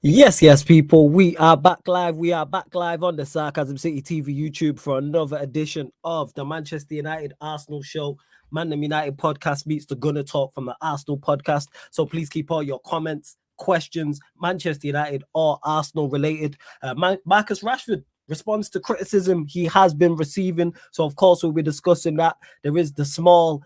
Yes, people. We are back live. We are back live on the Sarcasm City TV YouTube for another edition of the Manchester United Arsenal show. Man United podcast meets the Gunner Talk from the Arsenal podcast. So please keep all your comments, questions, Manchester United or Arsenal related. Marcus Rashford responds to criticism he has been receiving. So of course we'll be discussing that. There is the small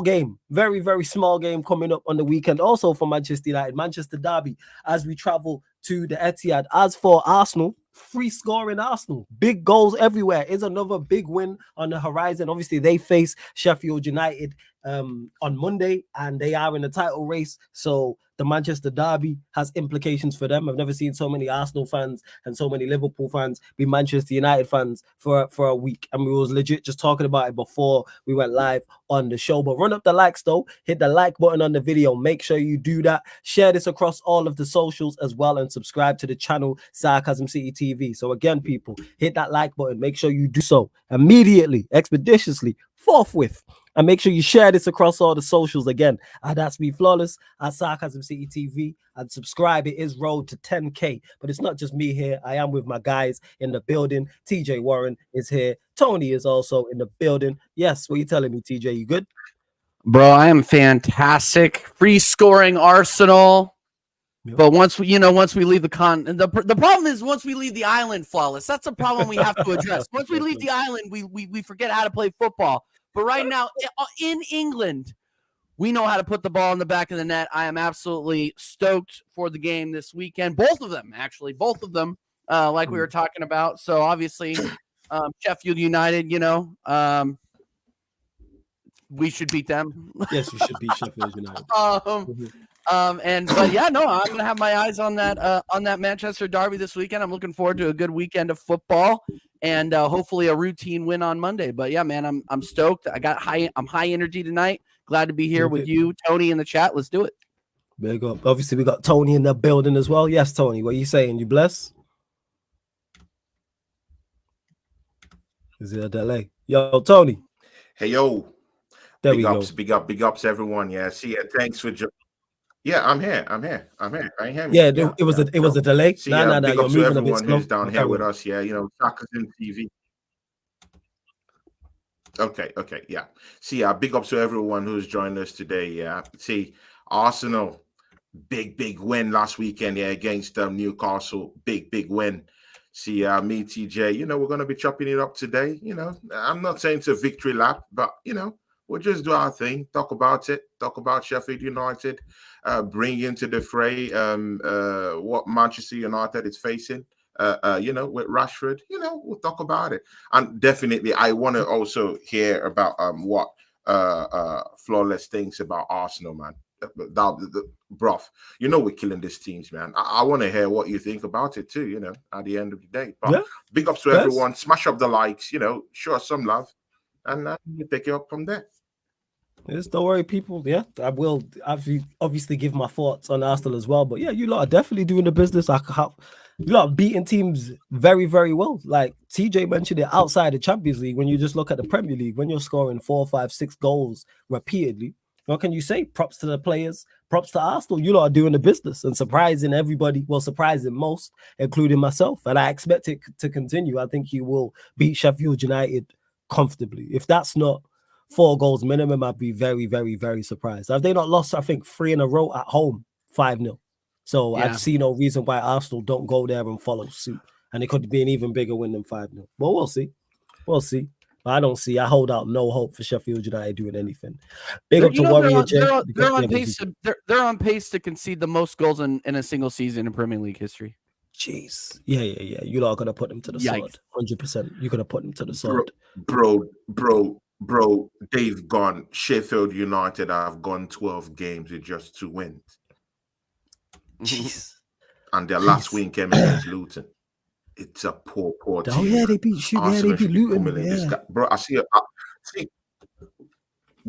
game, very small game coming up on the weekend also for Manchester United, Manchester Derby, as we travel to the Etihad. As for Arsenal, free scoring Arsenal, big goals everywhere, is another big win on the horizon. Obviously they face Sheffield United on Monday and they are in the title race, so the Manchester Derby has implications for them. I've never seen so many Arsenal fans and so many Liverpool fans be Manchester United fans for a week. And we was legit just talking about it before we went live on the show. But run up the likes though. Hit the like button on the video. Make sure you do that. Share this across all of the socials as well and subscribe to the channel Sarcasm City TV. So again, people, hit that like button. Make sure you do so immediately, expeditiously, forthwith. And make sure you share this across all the socials again. That's me, Flawless, at Sarcasm City TV. And subscribe. It is road to 10K. But it's not just me here. I am with my guys in the building. TJ Warren is here. Tony is also in the building. Yes, what are you telling me, TJ? You good? Bro, I am fantastic. Free scoring Arsenal. Yep. But once we leave the problem is once we leave the island, Flawless. That's a problem we have to address. Once we leave the island, we forget how to play football. But right now, in England, we know how to put the ball in the back of the net. I am absolutely stoked for the game this weekend. Both of them, like we were talking about. So, obviously, Sheff United, we should beat them. Yes, we should beat Sheffield United. I'm gonna have my eyes on that Manchester Derby this weekend. I'm looking forward to a good weekend of football and hopefully a routine win on Monday. But yeah, man, I'm stoked. I'm high energy tonight. Glad to be here with you, Tony, in the chat. Let's do it. Big up. Obviously, we got Tony in the building as well. Yes, Tony, what are you saying? You blessed? Is it a delay? Yo, Tony. Hey, yo. There big we ups, go. Big ups, everyone. Yeah, see ya. Thanks for Yeah, I'm here. I hear me. Yeah, it was a delay. See, big you're ups to everyone who's down here with us. Yeah, Sarcasm TV. Okay, yeah. See, big ups to everyone who's joined us today. Yeah, see, Arsenal, big win last weekend. Yeah, against Newcastle, big win. See, me, TJ. We're gonna be chopping it up today. I'm not saying it's a victory lap, but we'll just do our thing, talk about it, talk about Sheffield United, bring into the fray what Manchester United is facing, with Rashford. We'll talk about it. And definitely, I want to also hear about what Flawless thinks about Arsenal, man. Bruv, we're killing these teams, man. I want to hear what you think about it too, at the end of the day. But big ups to everyone. Smash up the likes, show us some love. And you pick it up from there. Yes, don't worry, people. Yeah, I will obviously give my thoughts on Arsenal as well. But yeah, you lot are definitely doing the business. You lot are beating teams very, very well. Like TJ mentioned it, outside the Champions League, when you just look at the Premier League, when you're scoring 4, 5, 6 goals repeatedly, what can you say? Props to the players, props to Arsenal. You lot are doing the business and surprising everybody. Well, surprising most, including myself. And I expect it to continue. I think you will beat Sheffield United comfortably. If that's not 4 goals minimum, I'd be very, very, very surprised. Have they not lost, I think, 3 in a row at home, 5-0? So yeah. I see no reason why Arsenal don't go there and follow suit. And it could be an even bigger win than 5-0. But we'll see. I hold out no hope for Sheffield United doing anything. Big up to Warrior J. They're on pace to concede the most goals in a single season in Premier League history. Jeez. Yeah. You lot are gonna put them to the sword. 100%. You're gonna put them to the sword. Bro, they've gone. Sheffield United have gone 12 games with just 2 wins. Jeez. And their last win came against Luton. It's a poor team. Oh yeah, they beat Luton. Yeah. Bro, I see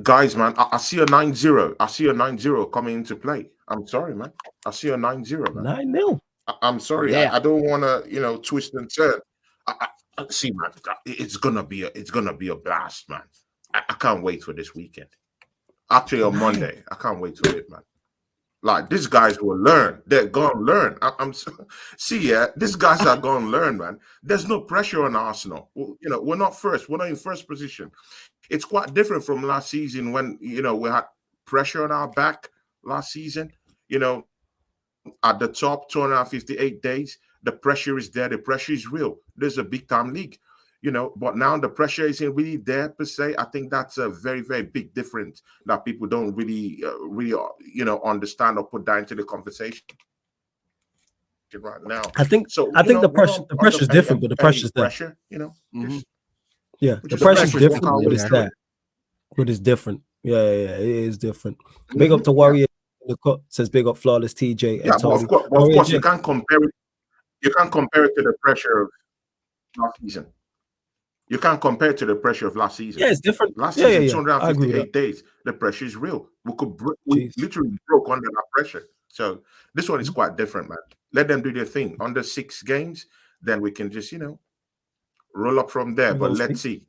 guys, man. I see a 9-0. I see a 9-0 coming into play. I'm sorry, man. I see a 9-0, man. 9-0. I'm sorry. Yeah. I don't want to, twist and turn. See, man, it's gonna be a blast, man. I can't wait for this weekend. Actually, on Monday, I can't wait for it, man. Like these guys will learn. They're gonna learn. See, yeah, these guys are gonna learn, man. There's no pressure on Arsenal. We're not first. We're not in first position. It's quite different from last season when we had pressure on our back last season. At the top 258 days, the pressure is there. The pressure is real. There's a big time league. But now the pressure isn't really there per se. I think that's a very, very big difference that people don't really understand or put down into the conversation right now. I think the pressure is different, but the pressure's there. Pressure, Yeah, the pressure's different, but it's there. But it's different. Yeah, it is different. Big up to Warrior. The cut says big up Flawless TJ. Yeah, but of course you can't compare it. You can't compare it to the pressure of last season. You can't compare it to the pressure of last season. Yeah, it's different. Last season, 258 days. The pressure is real. We literally broke under that pressure. So this one is quite different, man. Let them do their thing. Under 6 games, then we can just, roll up from there. But let's see.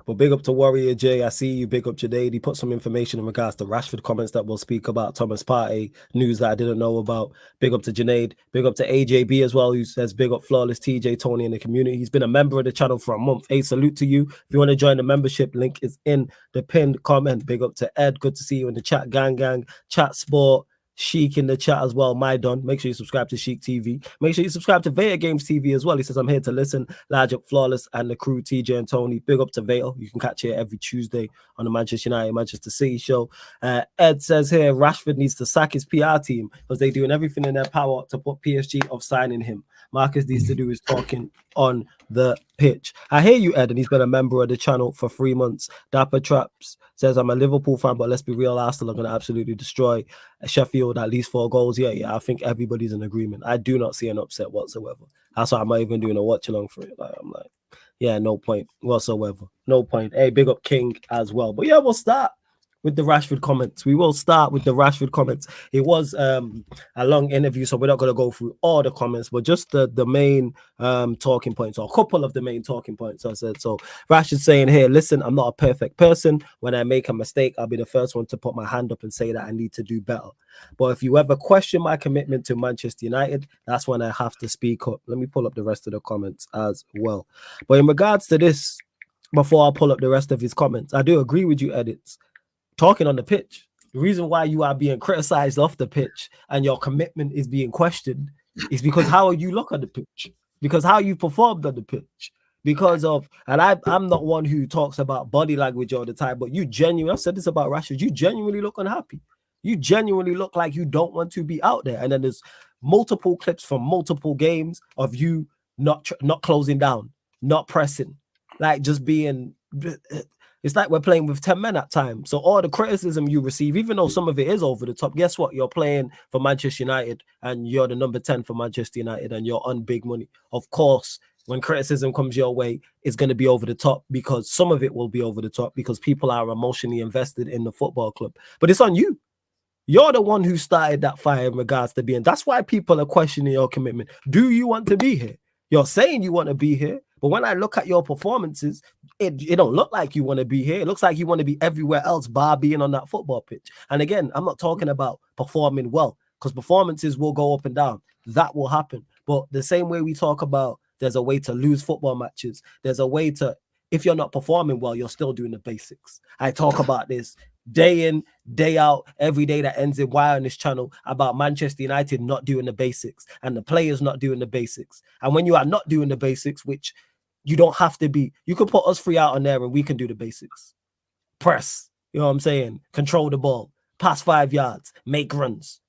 But big up to Warrior J. I see you. Big up Jade. He put some information in regards to Rashford comments that we'll speak about. Thomas Partey news that I didn't know about. Big up to Junaid. Big up to AJB as well, who says big up Flawless TJ Tony in the community. He's been a member of the channel for a month. Hey, salute to you. If you want to join the membership, link is in the pinned comment. Big up to Ed. Good to see you in the chat. Gang. Chat Sport. Sheik in the chat as well. My Don. Make sure you subscribe to Sheik TV. Make sure you subscribe to Veta Games TV as well. He says, I'm here to listen. Large up Flawless and the crew, TJ and Tony. Big up to Veta. You can catch it every Tuesday on the Manchester United, Manchester City show. Ed says here, Rashford needs to sack his PR team because they're doing everything in their power to put PSG off signing him. Marcus needs to do his talking on the pitch. I hear you, Ed, and he's been a member of the channel for 3 months. Dapper Traps says, I'm a Liverpool fan, but let's be real, Arsenal are going to absolutely destroy Sheffield at least 4 goals. Yeah, I think everybody's in agreement. I do not see an upset whatsoever. That's why I'm not even doing a watch along for it. I'm like, yeah, no point whatsoever. No point. Hey, big up King as well. But yeah, we'll start with the Rashford comments. We will start with the Rashford comments. It was a long interview, so we're not going to go through all the comments, but just the main talking points, or a couple of the main talking points. I said, so Rashford saying here, listen, I'm not a perfect person. When I make a mistake, I'll be the first one to put my hand up and say that I need to do better. But if you ever question my commitment to Manchester United, that's when I have to speak up. Let me pull up the rest of the comments as well. But in regards to this, before I pull up the rest of his comments, I do agree with you, Edits. Talking on the pitch, the reason why you are being criticized off the pitch and your commitment is being questioned is because how you look on the pitch, because how you performed on the pitch, because of, and I'm not one who talks about body language all the time, but you genuinely, I've said this about Rashford, you genuinely look unhappy. You genuinely look like you don't want to be out there. And then there's multiple clips from multiple games of you not closing down, not pressing, like just being... It's like we're playing with 10 men at times. So all the criticism you receive, even though some of it is over the top, guess what? You're playing for Manchester United and you're the number 10 for Manchester United and you're on big money. Of course, when criticism comes your way, it's going to be over the top, because some of it will be over the top because people are emotionally invested in the football club. But it's on you. You're the one who started that fire in regards to being. That's why people are questioning your commitment. Do you want to be here? You're saying you want to be here. But when I look at your performances, it don't look like you want to be here. It looks like you want to be everywhere else bar being on that football pitch. And again, I'm not talking about performing well, because performances will go up and down. That will happen. But the same way we talk about there's a way to lose football matches, there's a way to, if you're not performing well, you're still doing the basics. I talk about this day in, day out, every day that ends in Y on this channel about Manchester United not doing the basics and the players not doing the basics. And when you are not doing the basics, which you don't have to be, you can put us 3 out on there and we can do the basics. Press, you know what I'm saying? Control the ball, pass 5 yards, make runs.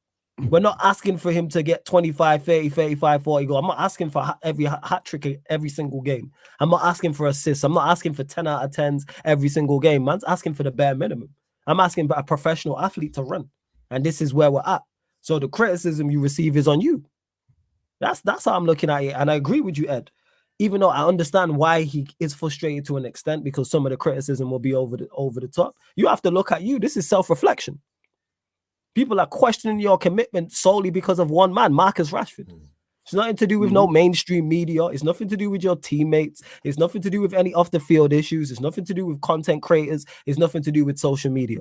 We're not asking for him to get 25, 30, 35, 40 goals. I'm not asking for every hat trick every single game. I'm not asking for assists. I'm not asking for 10 out of 10s every single game. Man's asking for the bare minimum. I'm asking for a professional athlete to run. And this is where we're at. So the criticism you receive is on you. That's how I'm looking at it. And I agree with you, Ed. Even though I understand why he is frustrated to an extent, because some of the criticism will be over the top. You have to look at you. This is self-reflection. People are questioning your commitment solely because of one man, Marcus Rashford. It's nothing to do with no mainstream media. It's nothing to do with your teammates. It's nothing to do with any off-the-field issues. It's nothing to do with content creators. It's nothing to do with social media.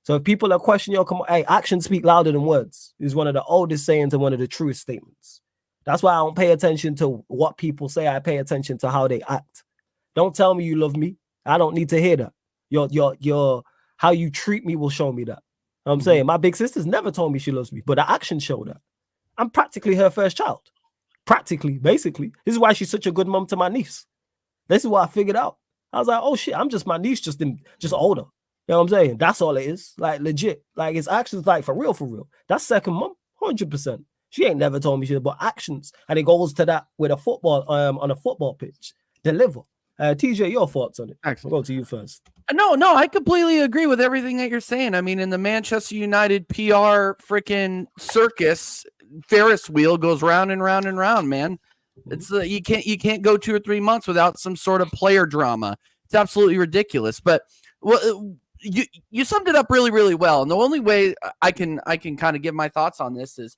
So if people are questioning your, hey, actions speak louder than words is one of the oldest sayings and one of the truest statements. That's why I don't pay attention to what people say. I pay attention to how they act. Don't tell me you love me. I don't need to hear that. Your how you treat me will show me that. You know what I'm saying, my big sister's never told me she loves me, but the actions show that. I'm practically her first child. Practically, basically. This is why she's such a good mom to my niece. This is what I figured out. I was like, oh shit, I'm just my niece, just older. You know what I'm saying? That's all it is. Like legit. Like it's actions, like for real. That's second mom, 100%. She ain't never told me shit, but actions. And it goes to that with a football, on a football pitch. Deliver. TJ, your thoughts on it? Excellent. I'll go to you first. No, I completely agree with everything that you're saying. I mean, in the Manchester United PR freaking circus, Ferris wheel goes round and round and round, man. It's you can't go 2 or 3 months without some sort of player drama. It's absolutely ridiculous. But you summed it up really, really well. And the only way I can kind of give my thoughts on this is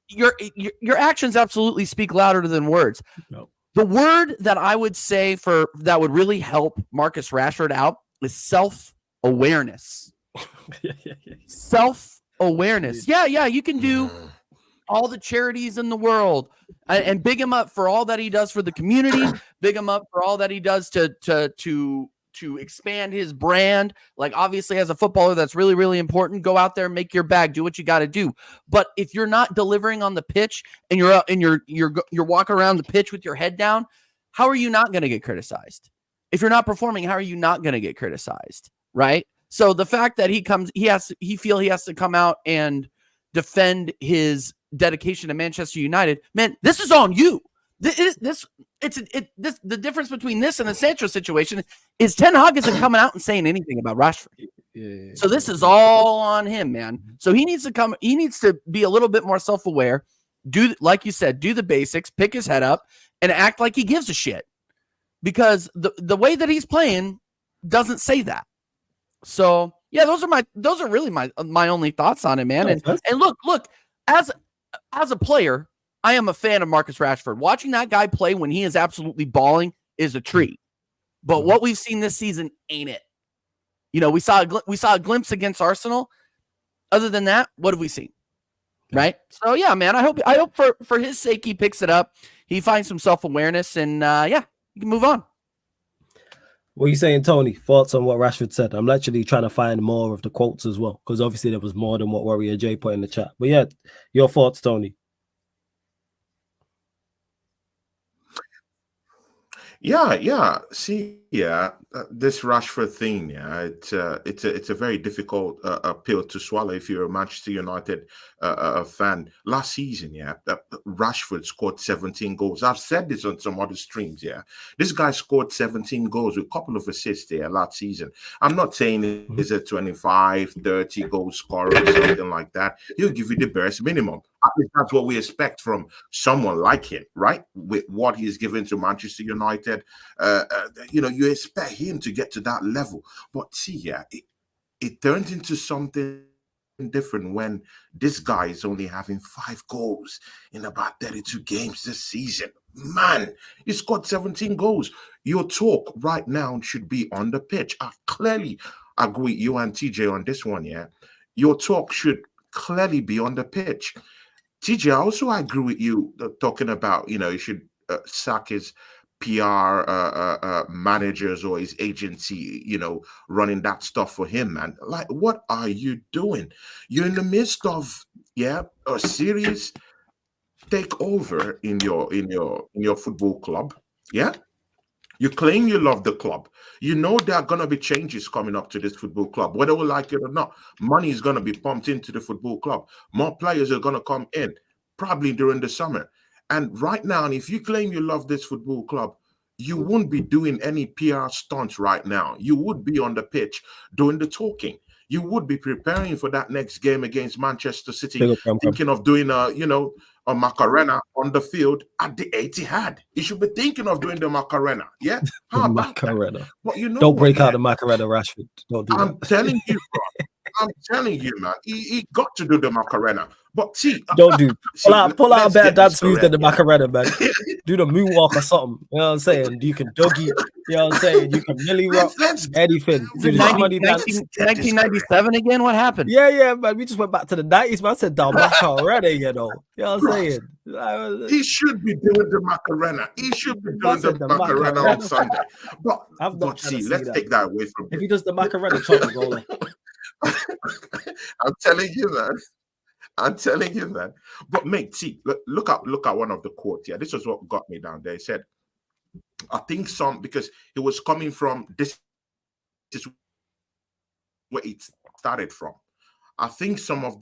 your actions absolutely speak louder than words. No. The word that I would say that would really help Marcus Rashford out is self-awareness. Self-awareness. Yeah, you can do all the charities in the world and big him up for all that he does for the community, big him up for all that he does to expand his brand. Like obviously as a footballer, that's really, really important. Go out there, make your bag, do what you got to do. But if you're not delivering on the pitch and you're out and you're walking around the pitch with your head down, how are you not going to get criticized? If you're not performing, how are you not going to get criticized? Right. So the fact that he has to come out and defend his dedication to Manchester United, man, this is on you. The difference between this and the Sancho situation is Ten Hag isn't coming out and saying anything about Rashford. So this is all on him, man. So he needs to be a little bit more self-aware. Like you said, do the basics, pick his head up, and act like he gives a shit. Because the way that he's playing doesn't say that. So yeah, those are really my only thoughts on it, man. And look, as a player, I am a fan of Marcus Rashford. Watching that guy play when he is absolutely balling is a treat. But what we've seen this season ain't it. You know, we saw a glimpse against Arsenal. Other than that, what have we seen? Right? So yeah, man, I hope for his sake he picks it up. He finds some self-awareness and you can move on. What are you saying, Tony? Thoughts on what Rashford said? I'm actually trying to find more of the quotes as well, because obviously there was more than what Warrior J put in the chat. But yeah, your thoughts, Tony. Yeah. See, this Rashford thing, it's a very difficult pill to swallow if you're a Manchester United fan. Last season, Rashford scored 17 goals. I've said this on some other streams. This guy scored 17 goals with a couple of assists last season. I'm not saying he's a 25, 30 goal scorer or something like that. He'll give you the barest minimum. I think that's what we expect from someone like him, right? With what he's given to Manchester United, you expect him to get to that level. But see, it turns into something different when this guy is only having 5 goals in about 32 games this season. Man, he scored 17 goals. Your talk right now should be on the pitch. I clearly agree with you and TJ on this one, Your talk should clearly be on the pitch. TJ, I also agree with you talking about, he should sack his PR managers or his agency, running that stuff for him, man. Like, what are you doing? You're in the midst of, a serious takeover in your football club, You claim you love the club. You know there are going to be changes coming up to this football club, whether we like it or not. Money is going to be pumped into the football club. More players are going to come in, probably during the summer. And right now, if you claim you love this football club, you won't be doing any PR stunts right now. You would be on the pitch doing the talking. You would be preparing for that next game against Manchester City, thinking of doing a Macarena on the field at the Etihad. You should be thinking of doing the Macarena. Yeah? How about Macarena. But don't break out the Macarena, Rashford. Don't do that. I'm telling you, bro. I'm telling you, man, he got to do the Macarena. But see, Don't do. see, Pull out a let's better get this dance move than the correct, Macarena, man. Do the moonwalk or something. You know what I'm saying? You can doggy. You know what I'm saying? You can milli rock. Let's Anything. Is Do it the 90, money dance. 1997 again? What happened? Yeah, man. We just went back to the 90s, man. I said down already, you know. You know what I'm saying? He should be doing the Macarena. He should be doing the the Macarena on Sunday. I'm not But trying to see, see let's that. take that away from If him. he does the Macarena, Tom will go there. I'm telling you, man. I'm telling you, man. But mate, see, look at one of the quotes. Yeah, this was what got me down there. He said, I think because he was coming from this is where it started from. I think some of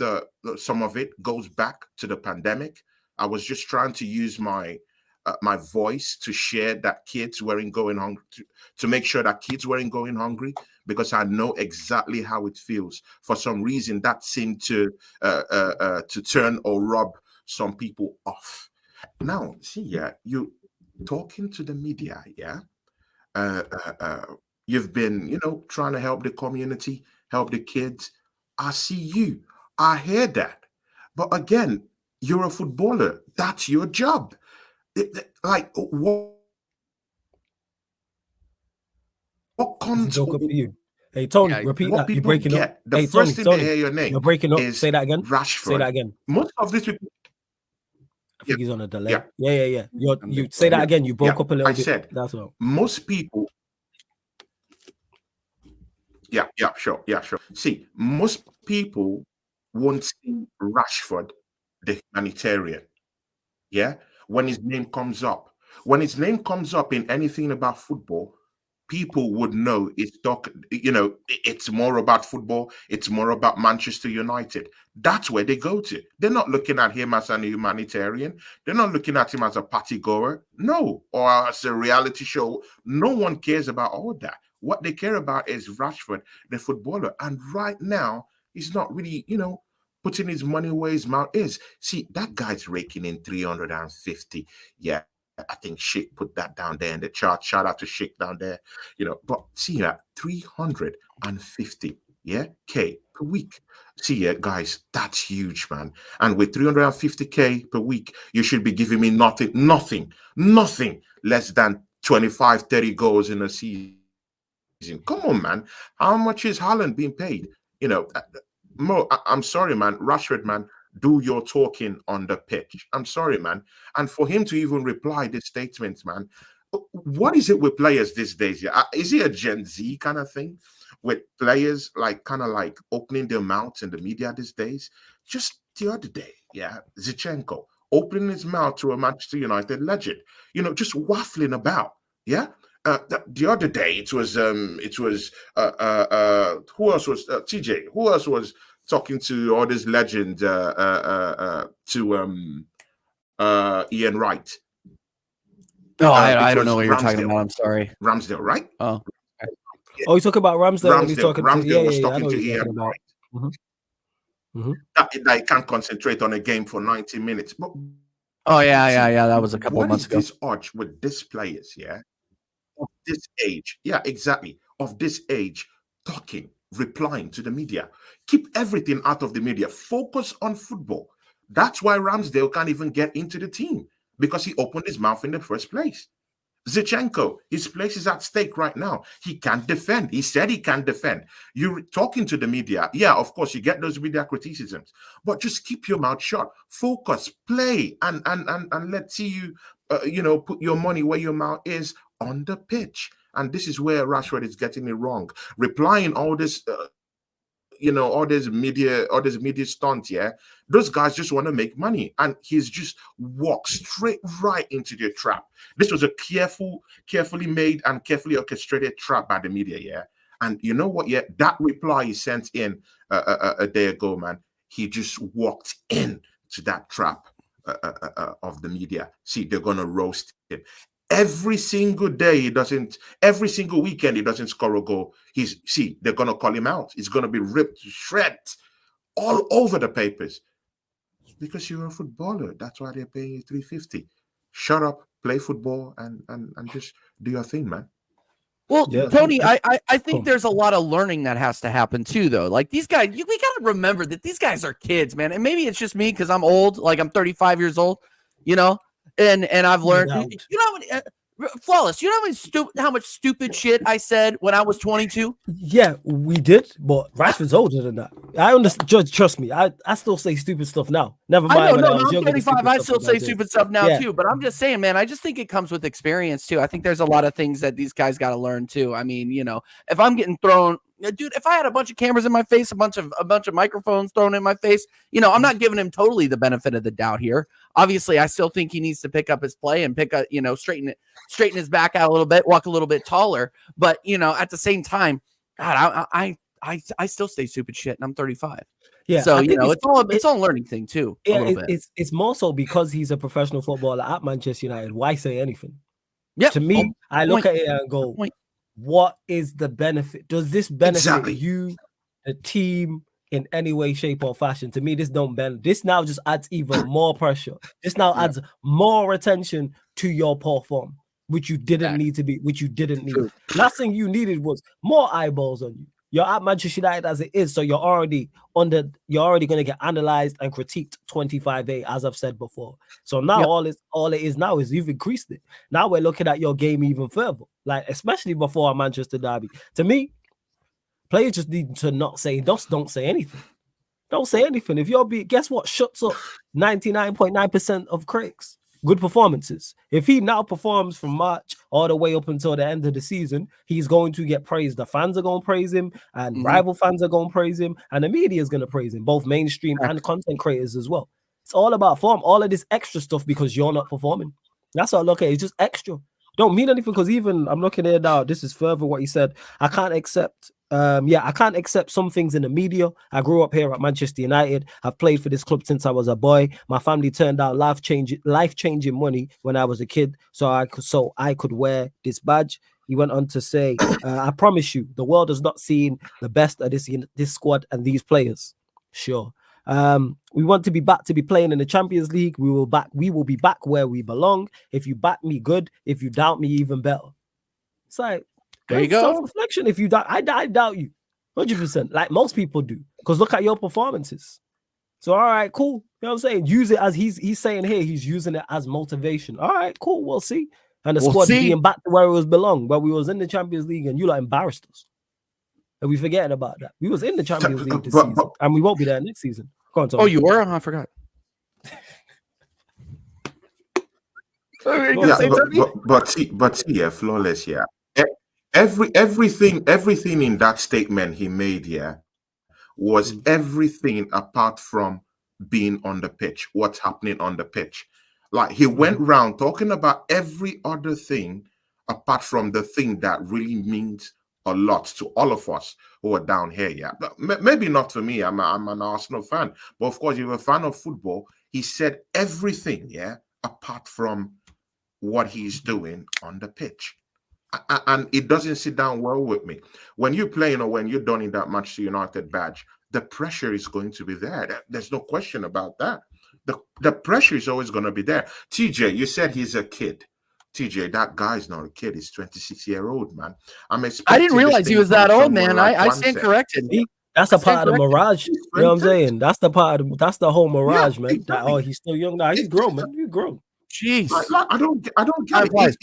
it goes back to the pandemic. I was just trying to use my voice to share that kids weren't going hungry, to make sure that kids weren't going hungry, because I know exactly how it feels. For some reason, that seemed to turn or rub some people off. Now, see, yeah, you talking to the media, yeah. You've been, trying to help the community, help the kids. I see you. I hear that. But again, you're a footballer. That's your job. Like, what Is it comes? joke up for you? Hey, Tony, Yeah, repeat What that. You're people breaking up. get, the Hey, first thing they Tony, hear your name you're breaking up. is Say that again. Rashford. Say that again. Most of these people. I think he's on a delay. Yeah. Yeah. You say that again. You broke up a little I bit. said, That's all. most people. Yeah, sure. See, most people won't see Rashford, the humanitarian. Yeah, when his name comes up, in anything about football, people would know it's more about football, it's more about Manchester United. That's where they go to. They're not looking at him as a humanitarian, they're not looking at him as a party goer, no, or as a reality show. No one cares about all that. What they care about is Rashford, the footballer. And right now, he's not really, putting his money where his mouth is. See, that guy's raking in 350. Yeah, I think Sheik put that down there in the chart. Shout out to Sheik down there. But see that 350, K per week. See, guys, that's huge, man. And with 350K per week, you should be giving me nothing less than 25, 30 goals in a season. Come on, man. How much is Haaland being paid? Mo, I'm sorry, man. Rashford, man, do your talking on the pitch. I'm sorry, man. And for him to even reply this statement, man, what is it with players these days? Yeah, is it a Gen Z kind of thing with players kind of opening their mouths in the media these days? Just the other day, yeah, Zinchenko opening his mouth to a Manchester United legend, just waffling about, yeah. The other day, it was who else was TJ? Who else was talking to all these legends to Ian Wright? Oh, I don't know what you're talking about. I'm sorry. Ramsdale, right? Oh, Oh, you talking about Ramsdale when he's talking to Ramsdale was I talking know to what you're Ian talking about. Wright. That he can't concentrate on a game for 90 minutes. But oh yeah. That was a couple of months ago. What is this urge with these players? Yeah, of this age. Yeah, exactly. Of this age, talking, replying to the media. Keep everything out of the media. Focus on football. That's why Ramsdale can't even get into the team, because he opened his mouth in the first place. Zinchenko, his place is at stake right now. He can't defend. He said he can't defend. You're talking to the media. Yeah, of course, you get those media criticisms, but just keep your mouth shut. Focus, play, and let's see you, put your money where your mouth is on the pitch. And this is where Rashford is getting it wrong. Replying all this, all this media stunts, yeah. Those guys just want to make money, and he's just walked straight right into the trap. This was a carefully made and carefully orchestrated trap by the media, yeah. And you know what? Yeah, that reply he sent in a day ago, man. He just walked in to that trap of the media. See, they're gonna roast him. Every single day every single weekend he doesn't score a goal. They're gonna call him out. He's gonna be ripped to shreds all over the papers. Because you're a footballer. That's why they're paying you 350. Shut up, play football, and just do your thing, man. Well, Yeah. Tony, I think there's a lot of learning that has to happen too, though. Like these guys, we got to remember that these guys are kids, man. And maybe it's just me because I'm old, like I'm 35 years old, you know, and I've learned, you know, Flawless. You know how much stupid shit I said when I was 22. Yeah, we did, but Rashford's older than that. I understand. Trust me, I still say stupid stuff now. Never mind. I know, when no, I was I'm younger, the 35. stupid I stuff still that I say did. stupid stuff now Yeah. too. But I'm just saying, man. I just think it comes with experience too. I think there's a lot of things that these guys got to learn too. I mean, you know, if I'm getting thrown, dude, if I had a bunch of cameras in my face, a bunch of microphones thrown in my face, you know, I'm not giving him totally the benefit of the doubt here. Obviously, I still think he needs to pick up his play and straighten his back out a little bit, walk a little bit taller. But you know, at the same time, God, I still say stupid shit, and I'm 35. Yeah, so I you think know, it's all a learning thing too. Yeah, a little bit. it's more so because he's a professional footballer at Manchester United. Why say anything? Yep. To me, I look at it and go, what is the benefit? Does this benefit you, the team, in any way, shape, or fashion? To me, this don't benefit. This now just adds even more pressure. This now adds more attention to your poor form, which you didn't need to be, which you didn't need. Last thing you needed was more eyeballs on you. You're at Manchester United as it is, so you're already going to get analyzed and critiqued 25A, as I've said before. So now all it is now is you've increased it. Now we're looking at your game even further, like especially before our Manchester derby. To me, players just need to don't say anything. Don't say anything. If you're guess what shuts up 99.9% of critics. Good performances. If he now performs from March all the way up until the end of the season, he's going to get praised. The fans are going to praise him, and rival fans are going to praise him, and the media is going to praise him, both mainstream and content creators as well. It's all about form. All of this extra stuff because you're not performing. That's what I look at. It's just extra. Don't mean anything because even I'm looking here now. This is further what he said. I can't accept. I can't accept some things in the media. I grew up here at Manchester United. I've played for this club since I was a boy. My family turned out life-changing money when I was a kid, so I could wear this badge. He went on to say, I promise you, the world has not seen the best of this squad and these players. Sure. We want to be back to be playing in the Champions League. We will be back where we belong. If you back me, good. If you doubt me, even better. It's like, there you go. Self-reflection. If you doubt, I doubt you 100%, like most people do, because look at your performances. So all right, cool. You know what I'm saying? Use it as he's saying here, he's using it as motivation. All right, cool. We'll see. And the squad being back to where it was belong, where we was in the Champions League, and you like embarrassed us. And we forgetting about that. We was in the Champions League this season, and we won't be there next season. Go on, Tom. Oh, you were? I forgot. But see, Flawless, yeah. Everything in that statement he made, was everything apart from being on the pitch, what's happening on the pitch. Like he went around talking about every other thing apart from the thing that really means a lot to all of us who are down here, Maybe not for me. I'm an Arsenal fan, but of course, if you're a fan of football, he said everything, apart from what he's doing on the pitch. And it doesn't sit down well with me. When you're playing or when you're donning that Manchester United badge, the pressure is going to be there. There's no question about that. The pressure is always going to be there. TJ, you said he's a kid. TJ, that guy's not a kid. He's 26-year-old, man. I didn't realize he was that old, man. I stand corrected. That's a part of the mirage. You know what I'm saying? That's the whole mirage, man. Exactly. He's still young now. He's grown, man. He's grown. Jeez. I don't get it.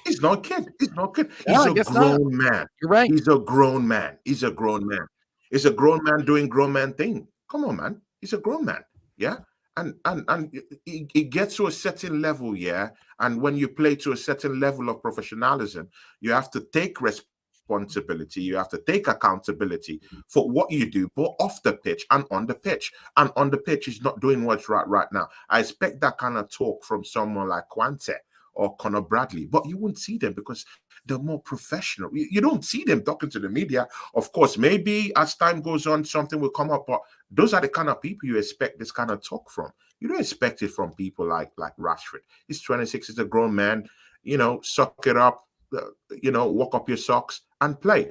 He's not a kid. He's not a kid. He's a grown man. You're right. He's a grown man. He's a grown man. He's a grown man doing grown man thing. Come on, man. He's a grown man. Yeah. And it gets to a certain level, And when you play to a certain level of professionalism, you have to take responsibility. You have to take accountability for what you do, both off the pitch and on the pitch. And on the pitch, he's not doing what's right now. I expect that kind of talk from someone like Quante or Conor Bradley, but you wouldn't see them because they're more professional. You don't see them talking to the media. Of course, maybe as time goes on, something will come up, but those are the kind of people you expect this kind of talk from. You don't expect it from people like Rashford. He's 26, he's a grown man, suck it up, walk up your socks and play.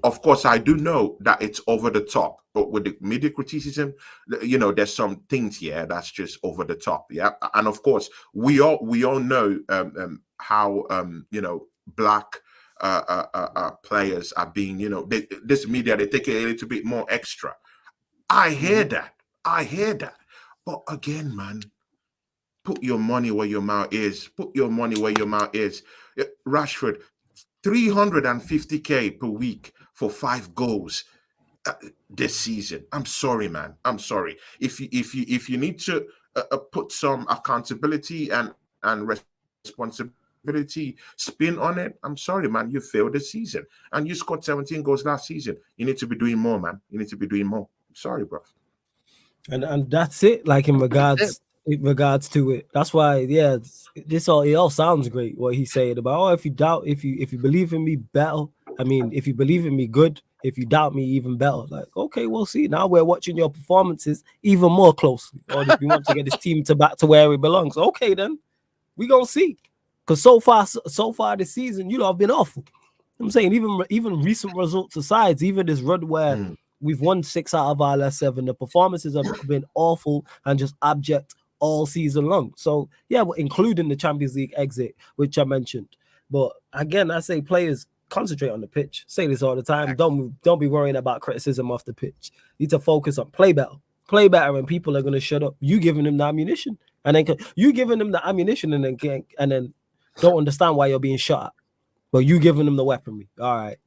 Of course, I do know that it's over the top, but with the media criticism, there's some things here that's just over the top, And of course, we all know how black players are being, this media, they take it a little bit more extra. I hear that. But again, man, put your money where your mouth is. Rashford, 350K per week for 5 goals this season. I'm sorry, man. I'm sorry. If you need to put some accountability and responsibility spin on it, I'm sorry, man. You failed this season, and you scored 17 goals last season. You need to be doing more, man. You need to be doing more. I'm sorry, bro. And that's it. Like in regards to it, that's why it all sounds great what he's saying about if you doubt, if you believe in me, better. I mean, if you believe in me, good. If you doubt me, even better. Like, okay, we'll see. Now we're watching your performances even more closely. Or if you want to get this team back to where it belongs, okay, then we gonna see. Because so far this season, have been awful. I'm saying even recent results aside, even this run where we've won 6 out of our last 7, the performances have been awful and just abject all season long. So yeah, including the Champions League exit, which I mentioned. But again, I say players concentrate on the pitch. Say this all the time. Don't be worrying about criticism off the pitch. You need to focus on play better, and people are going to shut up. You giving them the ammunition, and then you giving them the ammunition, and then don't understand why you're being shot at. But you giving them the weaponry. All right.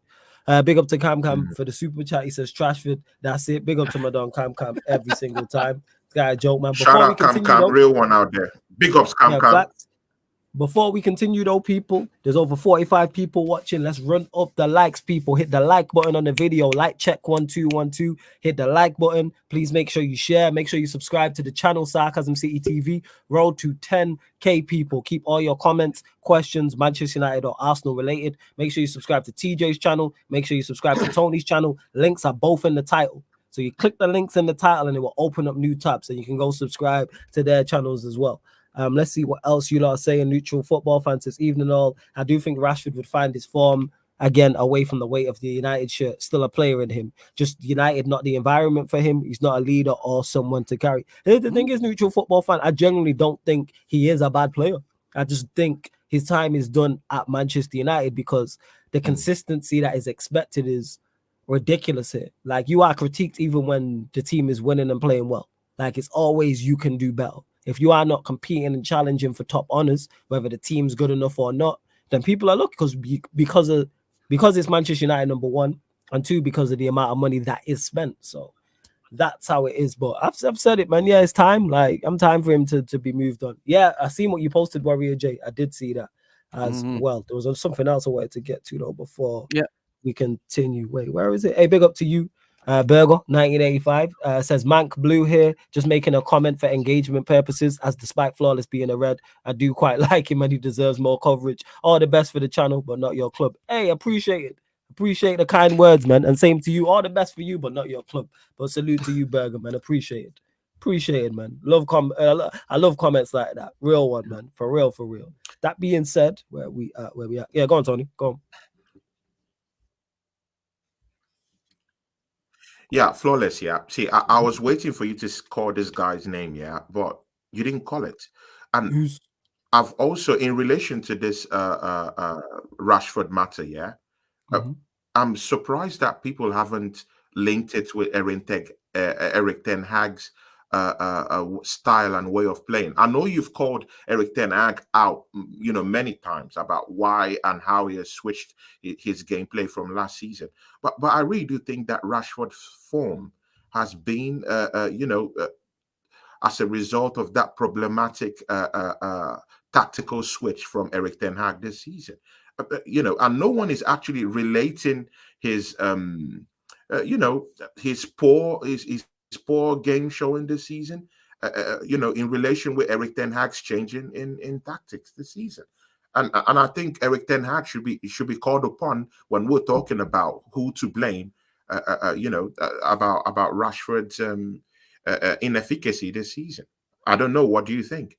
Big up to Cam for the super chat. He says Trashford. That's it. Big up to my dog Cam every single time. Guy joke, man. Shout out Cam, real one out there. Big ups Cam. Before we continue though, people, there's over 45 people watching. Let's run up the likes, people. Hit the like button on the video. Like check 1212. Hit the like button. Please make sure you share. Make sure you subscribe to the channel Sarcasm City TV. Road to 10K people. Keep all your comments, questions, Manchester United or Arsenal related. Make sure you subscribe to TJ's channel. Make sure you subscribe to Tony's channel. Links are both in the title. So you click the links in the title and it will open up new tabs and you can go subscribe to their channels as well. Let's see what else you lot are saying. Neutral football fans this evening all. I do think Rashford would find his form again away from the weight of the United shirt. Still a player in him. Just United, not the environment for him. He's not a leader or someone to carry. The thing is, neutral football fan, I genuinely don't think he is a bad player. I just think his time is done at Manchester United because the consistency that is expected is ridiculous here. Like, you are critiqued even when the team is winning and playing well. Like, it's always you can do better. If you are not competing and challenging for top honors, whether the team's good enough or not, then people are looking because it's Manchester United number 1, and 2 because of the amount of money that is spent. So that's how it is. But I've said it, man. Yeah, it's time. Like, I'm time for him to be moved on. Yeah, I seen what you posted, Warrior J. I did see that as well. There was something else I wanted to get to though before we continue. Wait, where is it? Hey, big up to you. Burger 1985 says Mank Blue here, just making a comment for engagement purposes, as despite Flawless being a red, I do quite like him and he deserves more coverage. All the best for the channel, but not your club. Hey, appreciate it. Appreciate the kind words, man. And same to you. All the best for you, but not your club. But salute to you, Burger, man. Appreciate it. Appreciate it, man. I love comments like that. Real one, man. For real, for real. That being said, where we at? Yeah, go on, Tony. Go on. Yeah, Flawless. Yeah. See, I was waiting for you to call this guy's name. Yeah, but you didn't call it. And I've also, in relation to this Rashford matter. Yeah, I'm surprised that people haven't linked it with Eric Ten Hag's style and way of playing. I know you've called Eric Ten Hag out, many times about why and how he has switched his gameplay from last season. But I really do think that Rashford's form has been, as a result of that problematic tactical switch from Eric Ten Hag this season. And no one is actually relating his, his poor game showing this season, in relation with Eric Ten Hag's changing in tactics this season. And I think Eric Ten Hag should be called upon when we're talking about who to blame, about Rashford's inefficacy this season. I don't know. What do you think?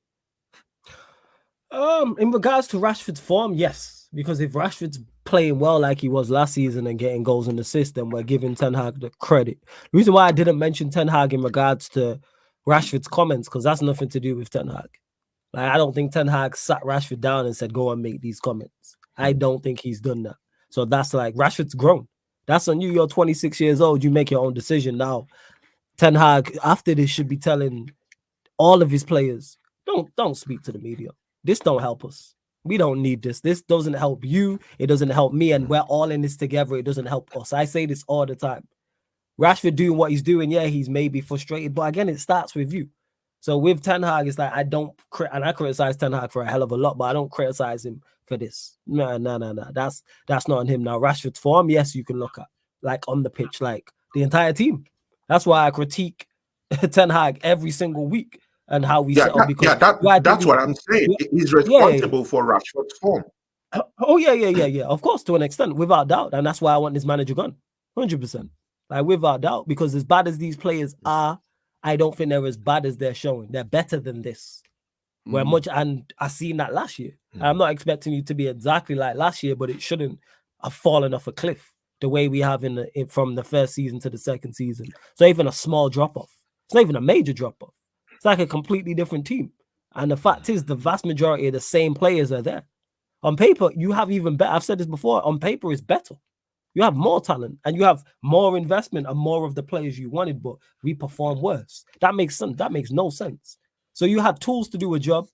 In regards to Rashford's form, yes, because if Rashford's playing well like he was last season and getting goals and assists, then we're giving Ten Hag the credit. The reason why I didn't mention Ten Hag in regards to Rashford's comments, because that's nothing to do with Ten Hag. Like, I don't think Ten Hag sat Rashford down and said, go and make these comments. I don't think he's done that. So that's like Rashford's grown. That's on you. You're 26 years old. You make your own decision now. Ten Hag after this should be telling all of his players, don't speak to the media. This don't help us. We don't need this. This doesn't help you. It doesn't help me. And we're all in this together. It doesn't help us. I say this all the time. Rashford doing what he's doing, yeah, he's maybe frustrated, but again, it starts with you. So with Ten Hag, it's like I criticize Ten Hag for a hell of a lot, but I don't criticize him for this. No. That's not on him. Now, Rashford's form, yes, you can look at like on the pitch, like the entire team. That's why I critique Ten Hag every single week and how we set up. Because that's what I'm saying. He's responsible for Rashford's form. Oh yeah. Of course, to an extent, without doubt, and that's why I want this manager gone, 100%. Like without doubt, because as bad as these players are, I don't think they're as bad as they're showing. They're better than this. Where much, and I seen that last year. I'm not expecting you to be exactly like last year, but it shouldn't have fallen off a cliff the way we have from the first season to the second season. So even a small drop off. It's not even a major drop off. It's like a completely different team. And the fact is, the vast majority of the same players are there. On paper, you have even better. I've said this before. On paper, it's better. You have more talent and you have more investment and more of the players you wanted, but we perform worse. That makes sense. That makes no sense. So you had tools to do a job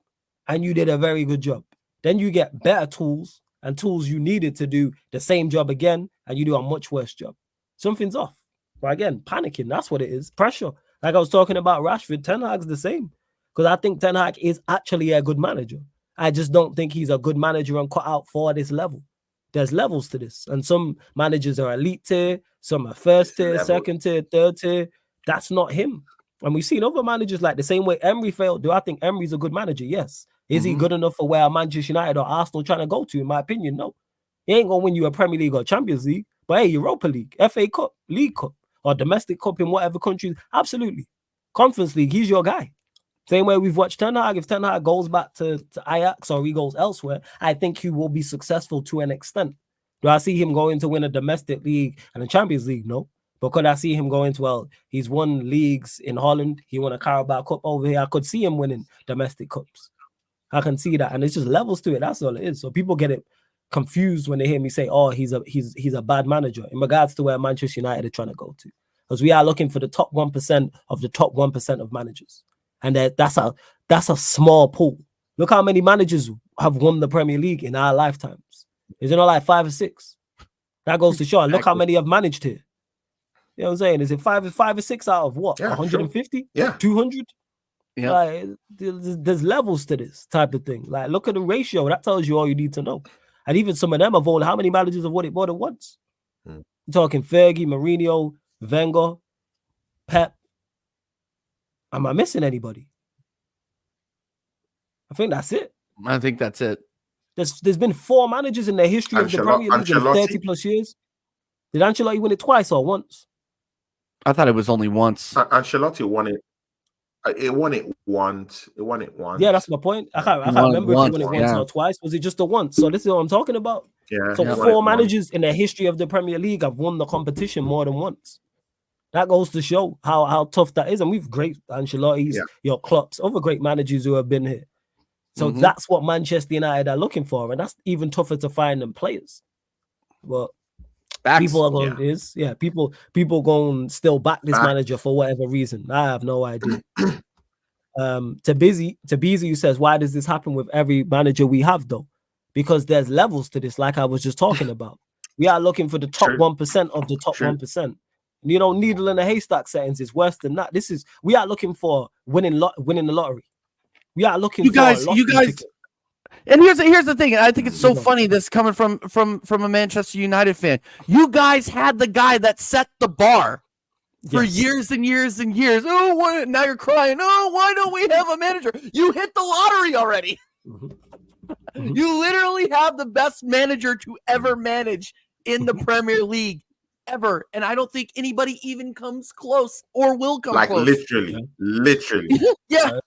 and you did a very good job. Then you get better tools and tools you needed to do the same job again and you do a much worse job. Something's off. But again, panicking, that's what it is. Pressure. Like I was talking about Rashford, Ten Hag's the same. Because I think Ten Hag is actually a good manager. I just don't think he's a good manager and cut out for this level. There's levels to this. And some managers are elite tier, some are first tier, second tier, third tier. That's not him. And we've seen other managers like the same way Emery failed. Do I think Emery's a good manager? Yes. Is he good enough for where Manchester United or Arsenal trying to go to? In my opinion, no. He ain't going to win you a Premier League or Champions League. But hey, Europa League, FA Cup, League Cup, or domestic cup in whatever country. Absolutely. Conference League, he's your guy. Same way we've watched Ten Hag. If Ten Hag goes back to Ajax or he goes elsewhere, I think he will be successful to an extent. Do I see him going to win a domestic league and a Champions League? No. But could I see him going to, well, he's won leagues in Holland. He won a Carabao Cup over here. I could see him winning domestic cups. I can see that. And it's just levels to it. That's all it is. So people get it confused when they hear me say, oh, he's a bad manager in regards to where Manchester United are trying to go to. Because we are looking for the top 1% of the top 1% of managers. And that's a small pool. Look how many managers have won the Premier League in our lifetimes. Is it not like 5 or 6? That goes to show. And look how many have managed here. You know what I'm saying? Is it 5 or 6 out of what? 150? Sure. Yeah. 200? Yeah. Like, there's levels to this type of thing. Like, look at the ratio. That tells you all you need to know. And even some of them have only, how many managers have won it more than once? You're talking Fergie, Mourinho, Wenger, Pep. Am I missing anybody? I think that's it. I think that's it. There's been 4 managers in the history of the Premier League in 30 plus years. Did Ancelotti win it twice or once? I thought it was only once. Ancelotti won it. It won it once. Yeah, that's my point. I can't remember if he won it once or twice. Was it just the once? So this is what I'm talking about. Yeah. So 4 managers in the history of the Premier League have won the competition more than once. That goes to show how tough that is. And we've great Ancelotti's, your Klopps, other great managers who have been here. So that's what Manchester United are looking for. And that's even tougher to find than players. But people are going people going still back this manager for whatever reason. I have no idea. To Beezy who says, why does this happen with every manager we have though? Because there's levels to this, like I was just talking about. We are looking for the top 1% of the top 1%. You know, needle in a haystack settings is worse than that. We are looking for winning the lottery. We are looking you guys. And here's the thing. I think it's so funny this coming from a Manchester United fan. You guys had the guy that set the bar for years and years and years. Oh, now you're crying. Oh, why don't we have a manager? You hit the lottery already. You literally have the best manager to ever manage in the Premier League ever, and I don't think anybody even comes close or will come close. Literally. Yeah.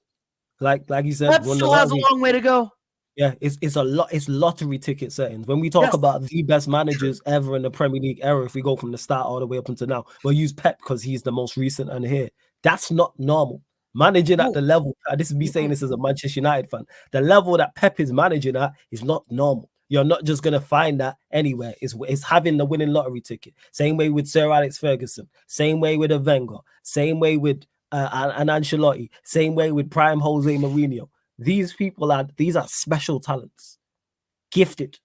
Like you said, that still has a long way to go. Yeah, it's a lot. It's lottery ticket settings. When we talk about the best managers ever in the Premier League era, if we go from the start all the way up until now, we'll use Pep because he's the most recent and here. That's not normal. Managing at the level, this is me saying this as a Manchester United fan, the level that Pep is managing at is not normal. You're not just going to find that anywhere. It's having the winning lottery ticket. Same way with Sir Alex Ferguson. Same way with a Wenger. Same way with an Ancelotti. Same way with prime Jose Mourinho. These are special talents. Gifted.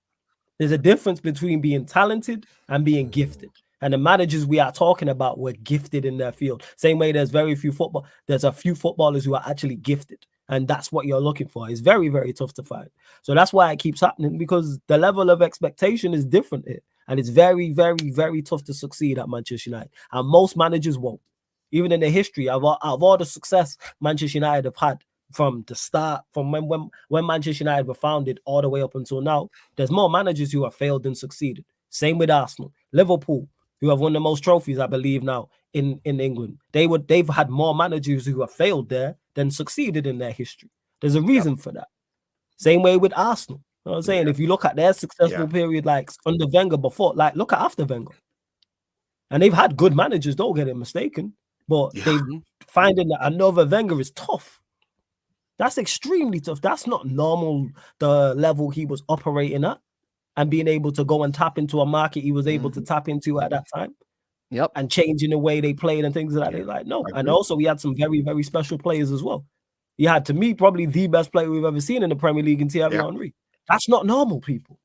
There's a difference between being talented and being gifted. And the managers we are talking about were gifted in their field. Same way there's a few footballers who are actually gifted. And that's what you're looking for. It's very, very tough to find. So that's why it keeps happening, because the level of expectation is different here. And it's very, very, very tough to succeed at Manchester United. And most managers won't. Even in the history of all the success Manchester United have had from the start, from when Manchester United were founded all the way up until now, there's more managers who have failed than succeeded. Same with Arsenal. Liverpool, who have won the most trophies, I believe, now in England. They've had more managers who have failed there than succeeded in their history. There's a reason for that. Same way with Arsenal. You know what I'm saying? If you look at their successful period, like under Wenger before, like look at after Wenger. And they've had good managers, don't get it mistaken. But they finding that another Wenger is tough. That's extremely tough. That's not normal, the level he was operating at, and being able to go and tap into a market he was able to tap into at that time. Yep. And changing the way they played and things like that. They're like, no. And also we had some very, very special players as well. He had, to me, probably the best player we've ever seen in the Premier League in Thierry Henry. That's not normal, people.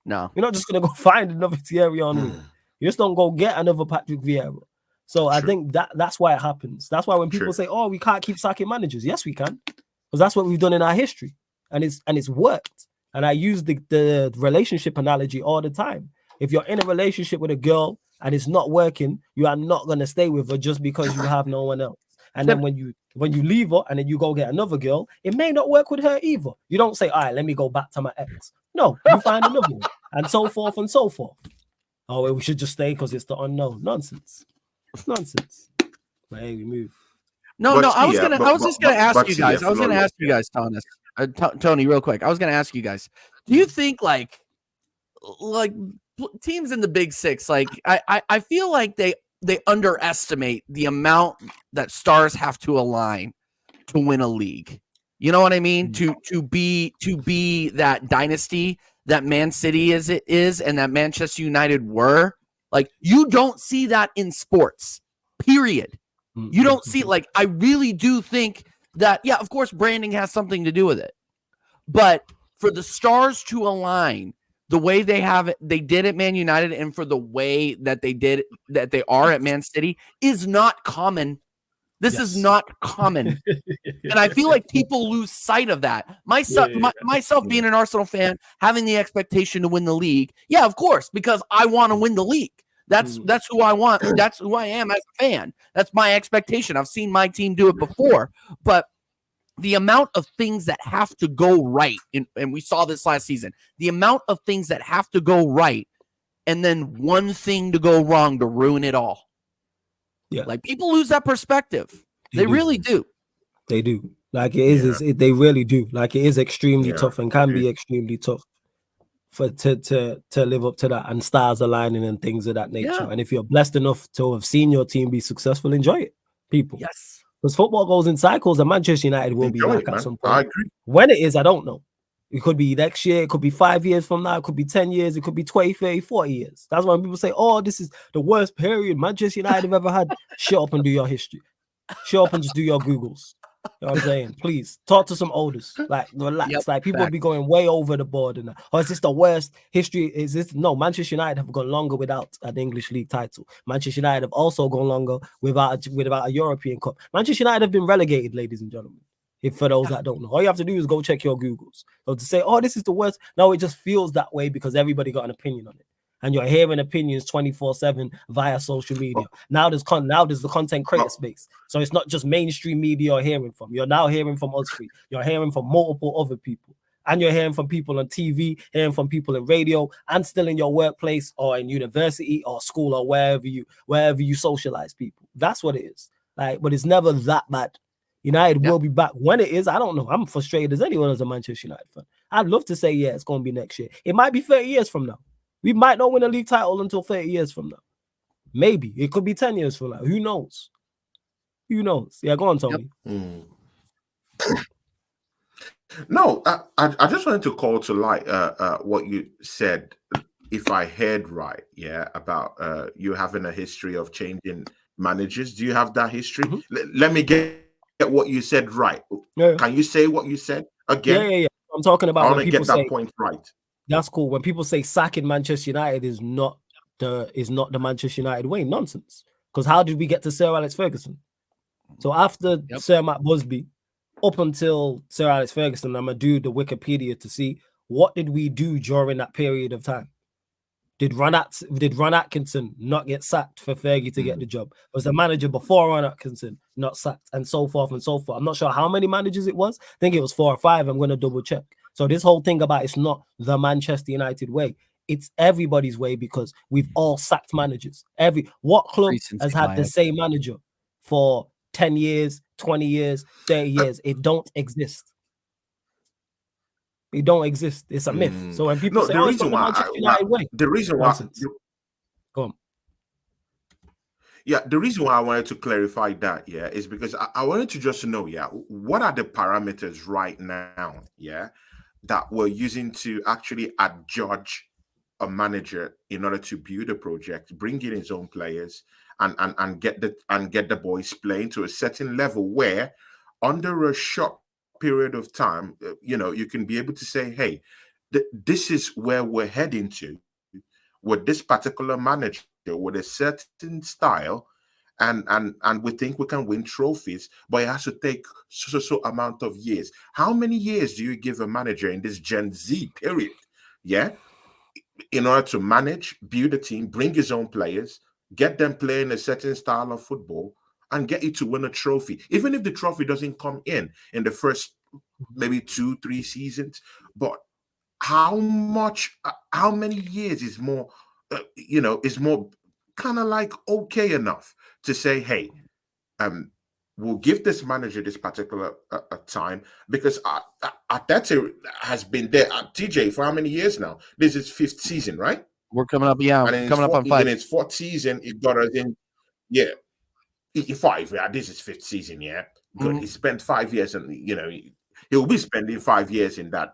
No. You're not just going to go find another Thierry Henry. You just don't go get another Patrick Vieira. So I think that's why it happens. That's why when people say, oh, we can't keep sacking managers. Yes, we can. Because that's what we've done in our history. And it's worked. And I use the relationship analogy all the time. If you're in a relationship with a girl and it's not working, you are not going to stay with her just because you have no one else. And then when you leave her and then you go get another girl, it may not work with her either. You don't say, all right, let me go back to my ex. No, you find another one. And so forth and so forth. Oh, well, we should just stay because it's the unknown. Nonsense. It's nonsense. But hey, we move. I was just gonna ask you guys, Tony, real quick. I was gonna ask you guys, do you think like teams in the Big Six, like I feel like they underestimate the amount that stars have to align to win a league. You know what I mean? To be that dynasty that Man City is and that Manchester United were. Like, you don't see that in sports. Period. You don't see, like, I really do think that, yeah, of course, branding has something to do with it. But for the stars to align the way they did at Man United, and for the way that they are at Man City, is not common. This is not common. And I feel like people lose sight of that. Myself being an Arsenal fan, having the expectation to win the league. Yeah, of course, because I want to win the league. That's who I want. That's who I am as a fan. That's my expectation. I've seen my team do it before. But the amount of things that have to go right, and we saw this last season, the amount of things that have to go right, and then one thing to go wrong to ruin it all. Yeah, like, people lose that perspective. They really do. They do. Like, it is. They really do. Like, it is extremely tough and can be extremely tough to live up to that, and stars aligning and things of that nature. And if you're blessed enough to have seen your team be successful, enjoy it, people. Yes. Because football goes in cycles, and Manchester United will be back at some point. I agree. When it is, I don't know. It could be next year. It could be 5 years from now. It could be 10 years. It could be 20, 30, 40 years. That's why when people say, oh, this is the worst period Manchester United have ever had. Shut up and do your history. Shut up and just do your Googles. You know what I'm saying? Please talk to some elders. Like, relax. Like, people would be going way over the board. And is this the worst history? Is this? No, Manchester United have gone longer without an English league title. Manchester United have also gone longer without a European Cup. Manchester United have been relegated, ladies and gentlemen. If for those that don't know, all you have to do is go check your Googles. So to say, oh, this is the worst. No, it just feels that way because everybody got an opinion on it. And you're hearing opinions 24/7 via social media. Now there's the content creator space. So it's not just mainstream media you're hearing from. You're now hearing from us three. You're hearing from multiple other people. And you're hearing from people on TV, hearing from people in radio, and still in your workplace or in university or school or wherever you socialize people. That's what it is. Like, but it's never that bad. United will be back. When it is, I don't know. I'm frustrated as anyone as a Manchester United fan. I'd love to say, yeah, it's going to be next year. It might be 30 years from now. We might not win a league title until 30 years from now. Maybe. It could be 10 years from now. Who knows? Who knows? Yeah, go on, Tony. No, I just wanted to call to light what you said, if I heard right, yeah, about you having a history of changing managers. Do you have that history? Mhm. Let me get what you said right. Yeah, Can you say what you said yeah, again? yeah, yeah. I'm talking I about want when to people get that say point right. that's cool. When people say sacking Manchester United is not the Manchester United way, nonsense. Because how did we get to Sir Alex Ferguson? So after Yep. Sir Matt Busby, up until Sir Alex Ferguson, I'm gonna do the Wikipedia to see what did we do during that period of time. Did Ron Atkinson not get sacked for Fergie to get the job? Was the manager before Ron Atkinson not sacked, and so forth and so forth? I'm not sure how many managers it was. I think it was 4 or 5. I'm going to double check. So this whole thing about it's not the Manchester United way. It's everybody's way because we've all sacked managers. What club Recency has had the bias. same manager for 10 years, 20 years, 30 years? It don't exist. It don't exist. It's a myth. So when people No, say, the "Oh, it's not reason the why, Manchester United way," the reason why, nonsense. Go on. yeah, the reason why I wanted to clarify that, yeah, is because I wanted to just know, yeah, what are the parameters right now, yeah, that we're using to actually adjudge a manager in order to build a project, bring in his own players, and get the boys playing to a certain level where, under a short period of time, you can be able to say, hey, this is where we're heading to with this particular manager with a certain style, and we think we can win trophies, but it has to take so amount of years. How many years do you give a manager in this Gen Z period? Yeah, in order to manage, build a team, bring his own players, get them playing a certain style of football, and get you to win a trophy. Even if the trophy doesn't come in the first maybe 2-3 seasons, but how many years is more, is more kind of like okay enough to say, hey, um we'll give this manager this particular time, because Arteta has been there at TJ for how many years now? This is fifth season, right? We're coming up, yeah, And coming up on 5. in his fourth season, he got us in, yeah, 5. Yeah, this is fifth season. Yeah, good. Mhm. He spent 5 years, and he'll be spending 5 years in that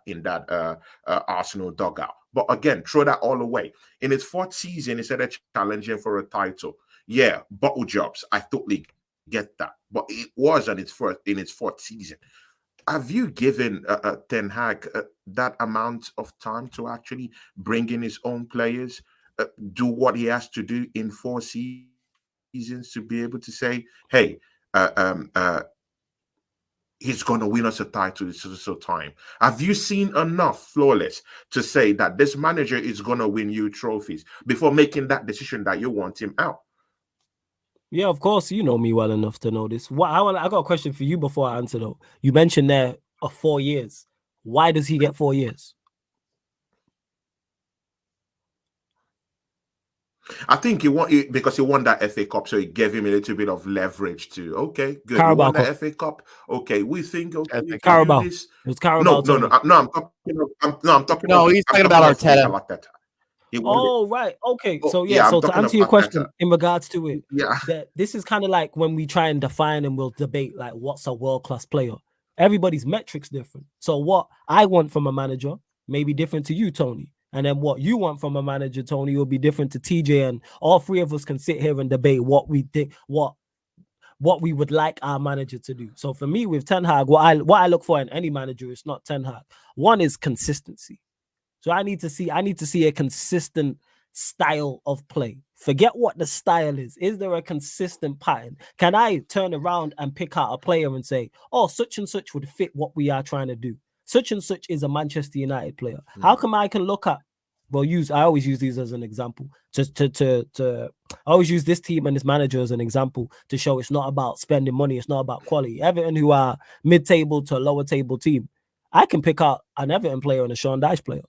Arsenal dugout. But again, throw that all away. In his fourth season, he started challenging for a title. Yeah, bottle jobs. I totally get that, but it was in its fourth season. Have you given Ten Hag that amount of time to actually bring in his own players, do what he has to do in 4 seasons to be able to say, hey, uh, um, uh, he's going to win us a title so time? Have you seen enough flawless to say that this manager is going to win you trophies before making that decision that you want him out? Yeah, of course, you know me well enough to know this. I got a question for you before I answer though. You mentioned there 4 years. Why does he get 4 years? I think because he won that FA Cup, so it gave him a little bit of leverage to, okay, good. You Carabao won Cup. the FA Cup. Okay, we think, okay, you FA can Cup. do Carabao. this. It was Carabao. No, I'm talking No, he's talking about of Arteta. Mikel Arteta. He won it. Oh, right. Okay. Oh, So yeah, I'm so to talking answer of your question Arteta. in regards to it, Yeah. that this is kind of like when we try and define and we'll debate like what's a world-class player. Everybody's metrics different. So what I want from a manager may be different to you, Tony. And then what you want from a manager, Tony, will be different to TJ. And all three of us can sit here and debate what we think, what we would like our manager to do. So for me, with Ten Hag, what I look for in any manager is not Ten Hag. One is consistency. So I need to see a consistent style of play. Forget what the style is. Is there a consistent pattern? Can I turn around and pick out a player and say, oh, such and such would fit what we are trying to do? Such and such is a Manchester United player. How come I can look at, I always use these as an example. I always use this team and this manager as an example to show it's not about spending money, it's not about quality. Everton, who are mid-table to a lower table team, I can pick out an Everton player and a Sean Dyche player.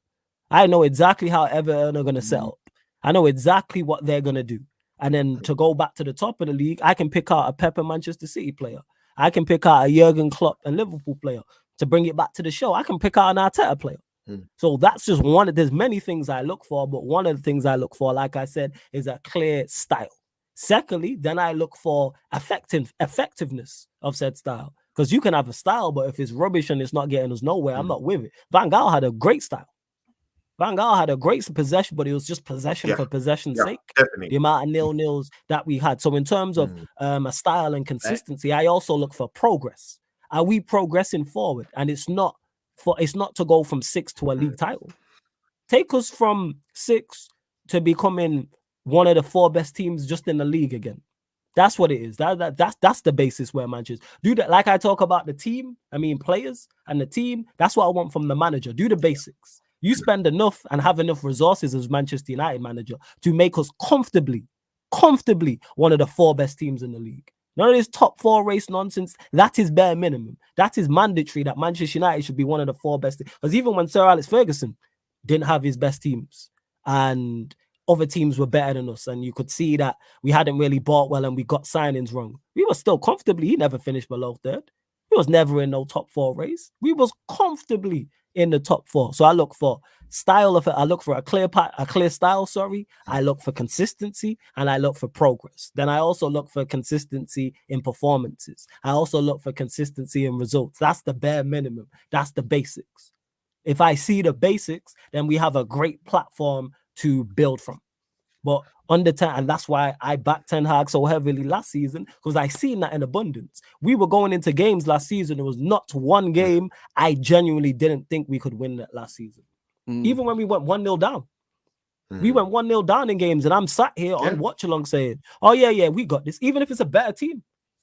I know exactly how Everton are going to set up. I know exactly what they're going to do. And then to go back to the top of the league, I can pick out a Pep and Manchester City player. I can pick out a Jurgen Klopp and Liverpool player. To bring it back to the show, I can pick out an Arteta player. So that's just one. There's many things I look for, but one of the things I look for, like I said, is a clear style. Secondly, then I look for effectiveness of said style. Because you can have a style, but if it's rubbish and it's not getting us nowhere, I'm not with it. Van Gaal had a great style. Van Gaal had a great possession, but it was just possession for possession's sake. Definitely. The amount of nil-nils that we had. So in terms of a style and consistency, I also look for progress. Are we progressing forward? And it's not to go from 6 to a league title. Take us from 6 to becoming one of the 4 best teams just in the league again. That's what it is. That's the basis where Manchester do that. Like I talk about the team, players and the team. That's what I want from the manager. Do the basics. You spend enough and have enough resources as Manchester United manager to make us comfortably one of the 4 best teams in the league. None of this top 4 race nonsense. That is bare minimum. That is mandatory that Manchester United should be one of the 4 best. Because even when Sir Alex Ferguson didn't have his best teams and other teams were better than us, and you could see that we hadn't really bought well and we got signings wrong, we were still comfortably. He never finished below 3rd. He was never in no top 4 race. We was comfortably in the top 4. So I look for style of it. I look for a clear style. I look for consistency and I look for progress. Then I also look for consistency in performances. I also look for consistency in results. That's the bare minimum. That's the basics. If I see the basics, then we have a great platform to build from. But under 10, and that's why I backed Ten Hag so heavily last season, because I seen that in abundance. We were going into games last season. It was not one game I genuinely didn't think we could win that last season. Even when we went 1-0 down. We went 1-0 down in games, and I'm sat here on watch along saying, oh, yeah, we got this. Even if it's a better team.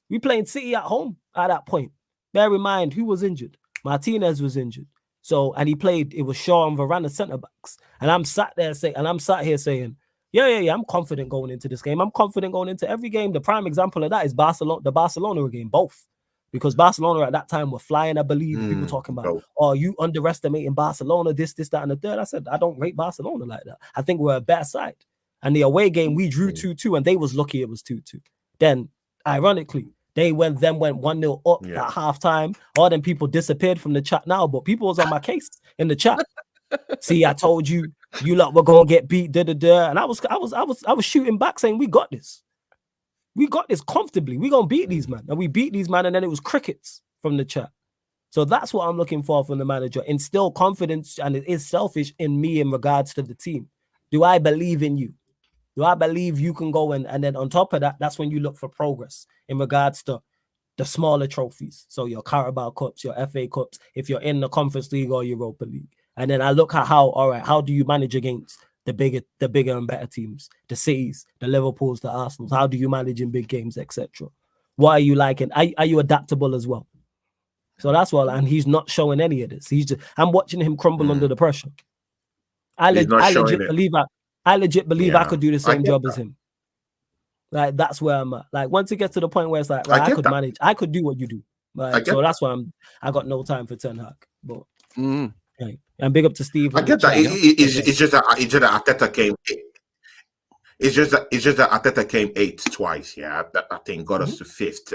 We playing City at home at that point. Bear in mind, who was injured? Martinez was injured. So, and he played, it was Shaw and Varane centre backs. And I'm sat here saying, yeah, I'm confident going into this game. I'm confident going into every game. The prime example of that is the Barcelona game, both. Because Barcelona at that time were flying, I believe. People talking about, oh, you underestimating Barcelona, this, that, and the third. I said, I don't rate Barcelona like that. I think we're a better side. And the away game, we drew 2-2, and they was lucky it was 2-2. Then, ironically, they went 1-0 up at halftime. All them people disappeared from the chat now, but people was on my case in the chat. See, I told you, you lot were gonna get beat, and I was shooting back saying, we got this. We got this comfortably. We gonna beat these man. And we beat these man, and then it was crickets from the chat. So that's what I'm looking for from the manager. Instill confidence, and it is selfish in me in regards to the team. Do I believe in you? Do I believe you can go and then on top of that, that's when you look for progress in regards to the smaller trophies. So your Carabao Cups, your FA Cups, if you're in the Conference League or Europa League. And then I look at how do you manage against the bigger and better teams, the Cities, the Liverpools, the Arsenals? How do you manage in big games, etc.? What are you like? And are you adaptable as well? So that's what, and he's not showing any of this. I'm watching him crumble under the pressure. I legit believe I could do the same job as him. Like, that's where I'm at. Like, once it gets to the point where it's like, I could manage, I could do what you do. Like, so that's why I got no time for Ten Hag. But okay. And big up to Steve. I get that. It's just that Arteta came. It's just that Arteta came 8th twice. Yeah, I think got us to 5th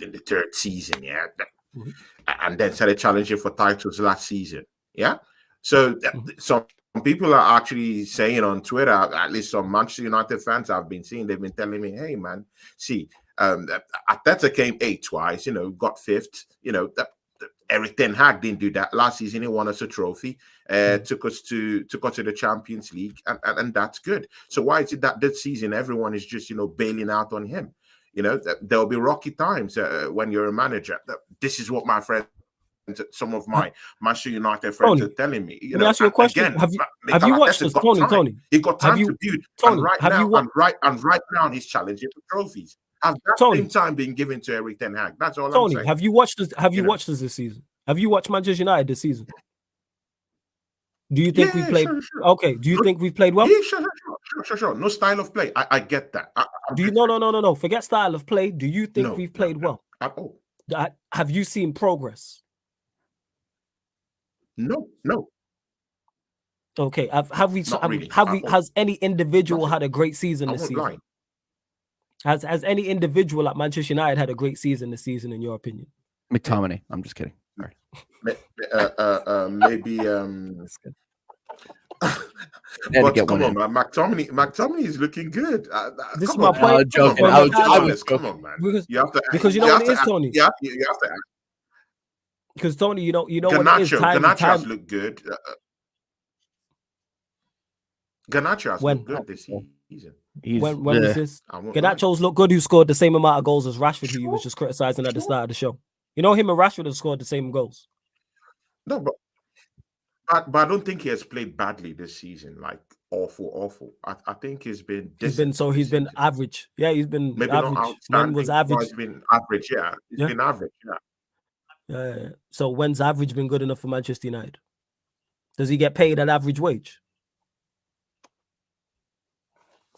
in the 3rd season. Yeah, and then started challenging for titles last season. Yeah, so some people are actually saying on Twitter, at least some Manchester United fans I've been seeing, they've been telling me, "Hey, man, see, Arteta came 8th twice. Got 5th. Eric Ten Hag didn't do that last season. He won us a trophy, took us to the Champions League, and that's good. So why is it that this season everyone is just bailing out on him? There'll be rocky times when you're a manager. This is what my friends, some of my Manchester United friends are telling me. Let me ask you a question. Again, have you watched this, Tony? He got time to build. Tony, and right now he's challenging for trophies. Has that same time been given to Eric Ten Hag? That's all I'm saying. Have you watched this? Have you watched this season? Have you watched Manchester United this season? Do you think we played? Sure. Okay. Do you think we played well? Yeah, sure. No style of play. I get that. No. Forget style of play. Do you think we've played well? At all. Have you seen progress? No. Okay. Has any individual had a great season this season? Lie. Has any individual at Manchester United had a great season this season, in your opinion? McTominay. I'm just kidding. Sorry. Maybe. But come on, man. McTominay is looking good. This is my point. Joking. Come on, man. Because you know what it is, Tony. You have to ask. Because Tony, you know what it is. Garnacho has looked good. Garnacho has looked good this season. When was this? Garnacho's looked good. Who scored the same amount of goals as Rashford, who you was just criticizing at the start of the show. You know, him and Rashford have scored the same goals. No, but I don't think he has played badly this season. Like awful. I think he's been average. Yeah, he's been maybe average. not outstanding. When was average? He's been average. Yeah, he's been average. Yeah. So when's average been good enough for Manchester United? Does he get paid an average wage?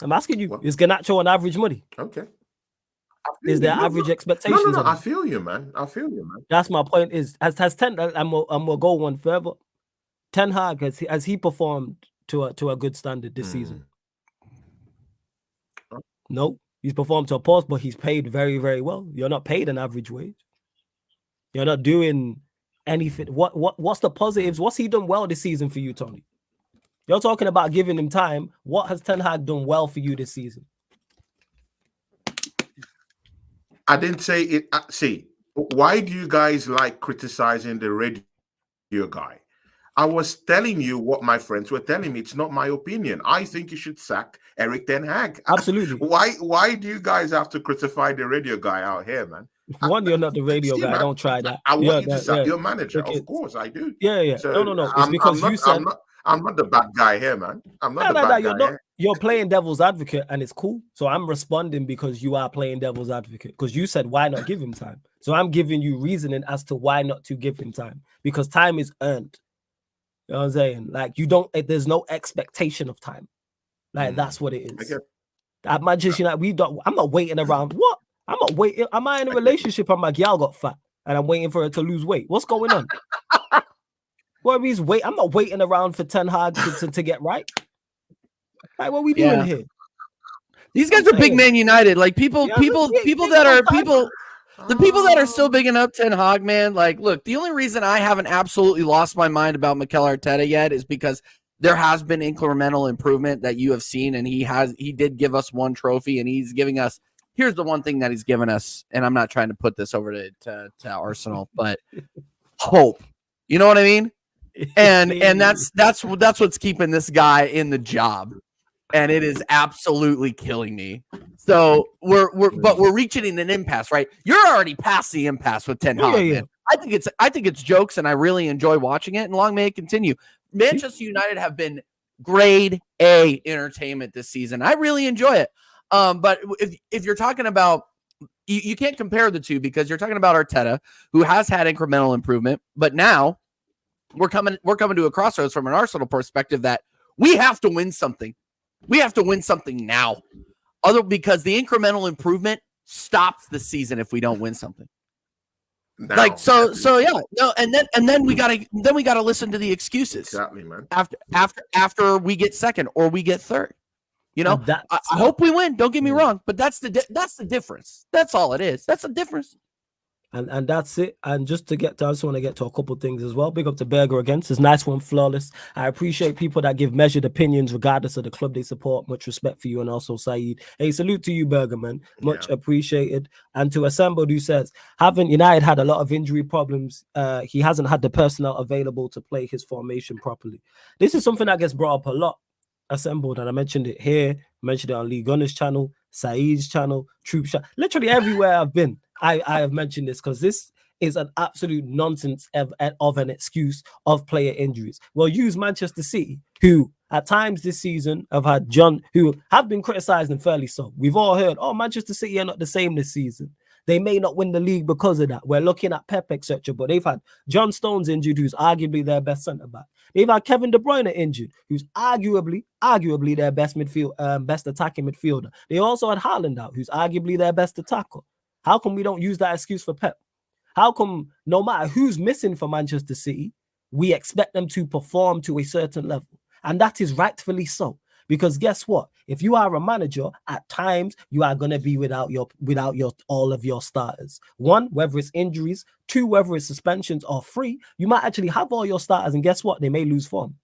I'm asking you, is Garnacho on average money? Okay. Is there average expectations? No. I feel you, man. That's my point. Is has Ten, and we'll go one further. Ten Hag, has he performed to a good standard this season? No, he's performed to a pause, but he's paid very, very well. You're not paid an average wage. You're not doing anything. What's the positives? What's he done well this season for you, Tony? You're talking about giving him time. What has Ten Hag done well for you this season? I didn't say it. See, why do you guys like criticizing the radio guy? I was telling you what my friends were telling me. It's not my opinion. I think you should sack Eric Ten Hag. Absolutely. Why do you guys have to crucify the radio guy out here, man? One, you're not the radio guy. Man, don't try that. I want you to sack your manager. Of course, I do. Yeah. So, no. It's because you said... I'm not the bad guy here, man. I'm not the bad guy here. You're playing devil's advocate, and it's cool. So I'm responding because you are playing devil's advocate. Because you said, why not give him time? So I'm giving you reasoning as to why not to give him time. Because time is earned. You know what I'm saying? Like, there's no expectation of time. Like, that's what it is. At Manchester United, I'm not waiting around. What? I'm not waiting. Am I in a relationship and my gal got fat and I'm waiting for her to lose weight? What's going on? What means wait? I'm not waiting around for Ten Hag to get right. Like, what are we doing here? These guys are big Man United. Like the people that are still bigging up Ten Hag, man. Like, look, the only reason I haven't absolutely lost my mind about Mikel Arteta yet is because there has been incremental improvement that you have seen, and he did give us one trophy, and he's giving us. Here's the one thing that he's given us, and I'm not trying to put this over to Arsenal, but hope. You know what I mean? And that's what's keeping this guy in the job, and it is absolutely killing me. So we're reaching an impasse, right? You're already past the impasse with Ten Hag. Yeah. I think it's jokes, and I really enjoy watching it. And long may it continue. Manchester United have been grade A entertainment this season. I really enjoy it. But if you're talking about, you can't compare the two because you're talking about Arteta, who has had incremental improvement, but now we're coming to a crossroads from an Arsenal perspective that we have to win something. We have to win something now. Because the incremental improvement stops the season if we don't win something. No, and then we gotta listen to the excuses. Exactly, man. After we get second or we get third. You know, I hope we win. Don't get me wrong, but that's the difference. That's all it is. That's the difference. And that's it. And just to get to, I just want to get to a couple of things as well. Big up to Berger again. It's nice one, flawless. I appreciate people that give measured opinions regardless of the club they support. Much respect for you, and also Saeed. Hey, salute to you, Berger, man. Much appreciated. And to Assembled, who says, haven't United had a lot of injury problems? He hasn't had the personnel available to play his formation properly. This is something that gets brought up a lot. Assembled, and I mentioned it here, mentioned it on Lee Gunner's channel, Saeed's channel, Troop Shot, literally everywhere I've been. I have mentioned this because this is an absolute nonsense of an excuse of player injuries. Well, use Manchester City, who at times this season have had who have been criticized, and fairly so. We've all heard, Manchester City are not the same this season. They may not win the league because of that. We're looking at Pep, etc. But they've had John Stones injured, who's arguably their best centre-back. They've had Kevin De Bruyne injured, who's arguably their best attacking midfielder. They also had Haaland out, who's arguably their best attacker. How come we don't use that excuse for Pep? How come no matter who's missing for Manchester City, we expect them to perform to a certain level? And that is rightfully so. Because guess what? If you are a manager, at times you are going to be without all of your starters. One, whether it's injuries. Two, whether it's suspensions. Or three, you might actually have all your starters, and guess what? They may lose form.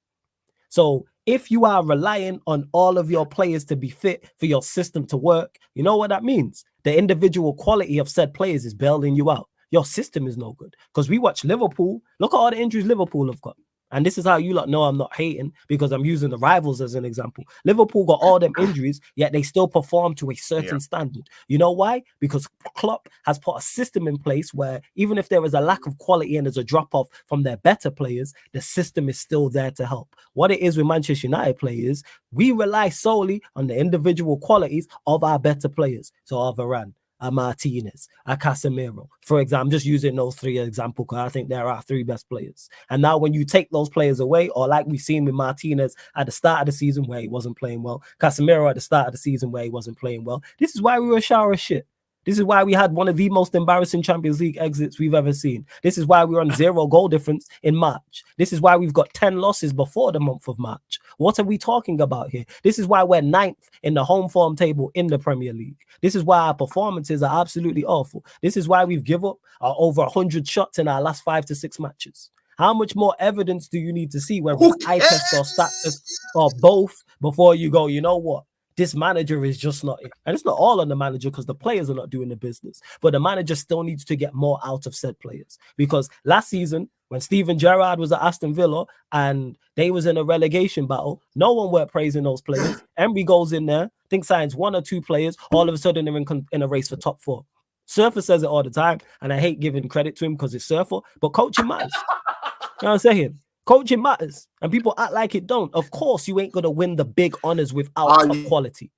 So if you are relying on all of your players to be fit for your system to work, you know what that means? The individual quality of said players is bailing you out. your system is no good. Because we watch Liverpool. Look at all the injuries Liverpool have got. And this is how you lot know I'm not hating, because I'm using the rivals as an example. Liverpool got all them injuries, yet they still perform to a certain standard. You know why? Because Klopp has put a system in place where even if there is a lack of quality and there's a drop-off from their better players, the system is still there to help. What it is with Manchester United players, we rely solely on the individual qualities of our better players. So our Varane, Martinez, Casemiro. For example, I'm just using those three examples because I think they're our three best players. And now when you take those players away, or like we've seen with Martinez at the start of the season where he wasn't playing well, Casemiro at the start of the season where he wasn't playing well, this is why we were a shower of shit. This is why we had one of the most embarrassing Champions League exits we've ever seen. This is why we're on 0 goal difference in March. This is why we've got 10 losses before the month of March. What are we talking about here? This is why we're 9th in the home form table in the Premier League. This is why our performances are absolutely awful. This is why we've given up over 100 shots in our last 5 to 6 matches. How much more evidence do you need to see, whether it's eye test or stat test or both, before you go, you know what? This manager is just not it. And it's not all on the manager because the players are not doing the business. But the manager still needs to get more out of said players. Because last season, when Steven Gerrard was at Aston Villa and they was in a relegation battle, no one were praising those players. Emery goes in there, I think signs 1 or 2 players, all of a sudden they're in a race for top 4. Surfer says it all the time, and I hate giving credit to him because it's Surfer, but coaching matters. You know what I'm saying? Coaching matters, and people act like it don't. Of course, you ain't going to win the big honors without top quality.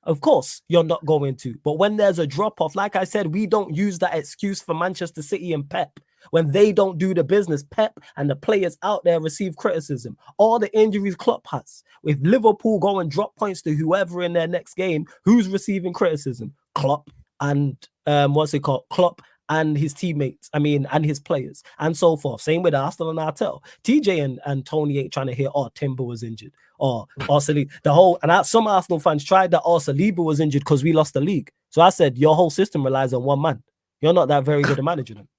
Of course, you're not going to. But when there's a drop-off, like I said, we don't use that excuse for Manchester City and Pep. When they don't do the business, Pep and the players out there receive criticism. All the injuries Klopp has. If Liverpool go and drop points to whoever in their next game, who's receiving criticism? Klopp and, Klopp and his teammates, and his players, and so forth. Same with Arsenal and Artel. TJ and Tony ain't trying to hear, Timber was injured, or Saliba. Some Arsenal fans tried that, Saliba was injured because we lost the league. So I said, your whole system relies on one man. You're not that very good a manager then.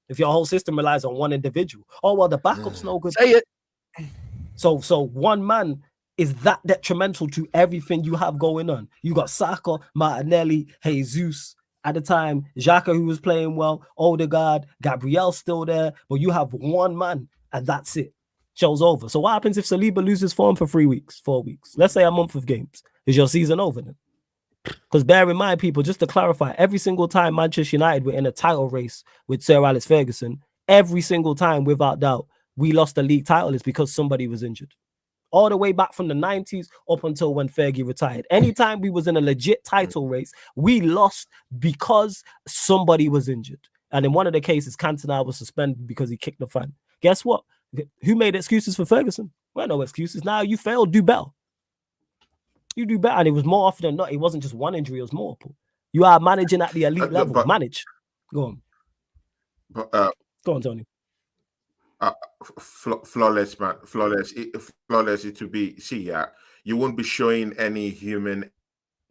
If your whole system relies on one individual. The backup's no good. Say it. So one man is that detrimental to everything you have going on. You got Saka, Martinelli, Jesus. At the time, Xhaka, who was playing well, Odegaard, Gabriel's still there, but you have one man, and that's it. Show's over. So what happens if Saliba loses form for 3 weeks, 4 weeks? Let's say a month of games. Is your season over then? Because bear in mind, people, just to clarify, every single time Manchester United were in a title race with Sir Alex Ferguson, every single time, without doubt, we lost the league title is because somebody was injured. All the way back from the 90s up until when Fergie retired. Anytime we was in a legit title race, we lost because somebody was injured. And in one of the cases, Cantona was suspended because he kicked the fan. Guess what? Who made excuses for Ferguson? Well, no excuses. Now you failed, do better. You do better. And it was more often than not. It wasn't just one injury, it was multiple. You are managing at the elite level. Manage. Go on. Go on, Tony. Flawless, man. Flawless. It to be. You won't be showing any human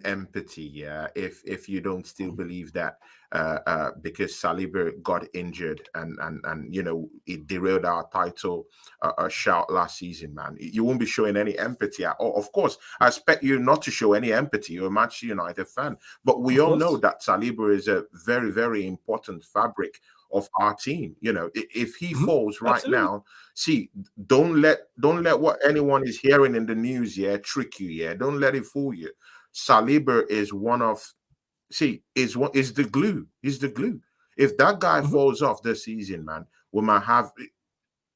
empathy, if you don't still believe that, because Saliba got injured and it derailed our title shout last season, man. You won't be showing any empathy at all. Of course, I expect you not to show any empathy. You're a Manchester United fan, but we all know that Saliba is a very, very important fabric of our team. If he falls right now, don't let what anyone is hearing in the news trick you. Don't let it fool you. Saliba is is the glue. He's the glue. If that guy falls off this season, man, we might have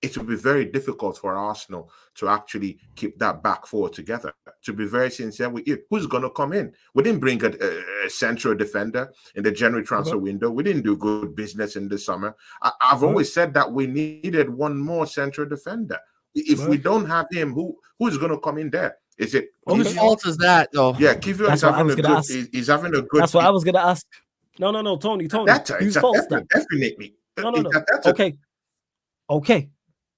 it will be very difficult for Arsenal to actually keep that back four together. To be very sincere with you, who's going to come in? We didn't bring a central defender in the January transfer window. We didn't do good business in the summer. I've always said that we needed one more central defender. If we don't have him, who's going to come in there? Is it whose fault is that, though? Yeah, Kivior is having a good. He's having a good. That's what I was going to ask. No, Tony. Whose fault is that? Definitely. No. Okay.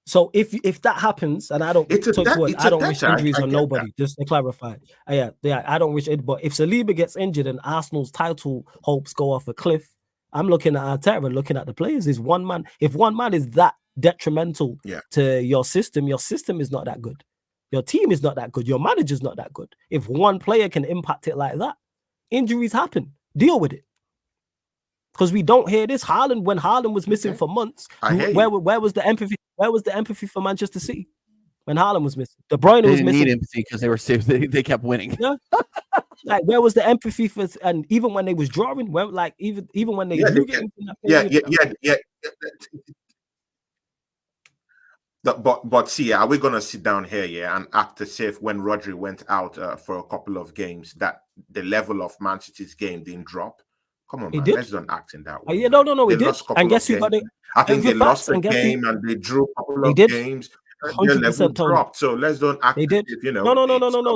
So if that happens, and I don't I don't wish injuries on nobody, just to clarify. I don't wish it. But if Saliba gets injured and Arsenal's title hopes go off a cliff, I'm looking at Arteta and looking at the players. Is one man? If one man is that detrimental to your system is not that good. Your team is not that good. Your manager's not that good. If one player can impact it like that, injuries happen. Deal with it. Because we don't hear this. Haaland, when Haaland was missing for months, where was the empathy? Where was the empathy for Manchester City when Haaland was missing? De Bruyne was missing. They need empathy because they kept winning. Yeah. Like, where was the empathy for? And even when they was drawing, even when they drew games in that period, But see, are we gonna sit down here, and act as if when Rodri went out for a couple of games that the level of Man City's game didn't drop? Come on, man. Let's don't act in that way. Yeah, no, it did. And guess who got it? I think they lost a game and they drew a couple of games. Their level dropped. So let's don't act. They did. No,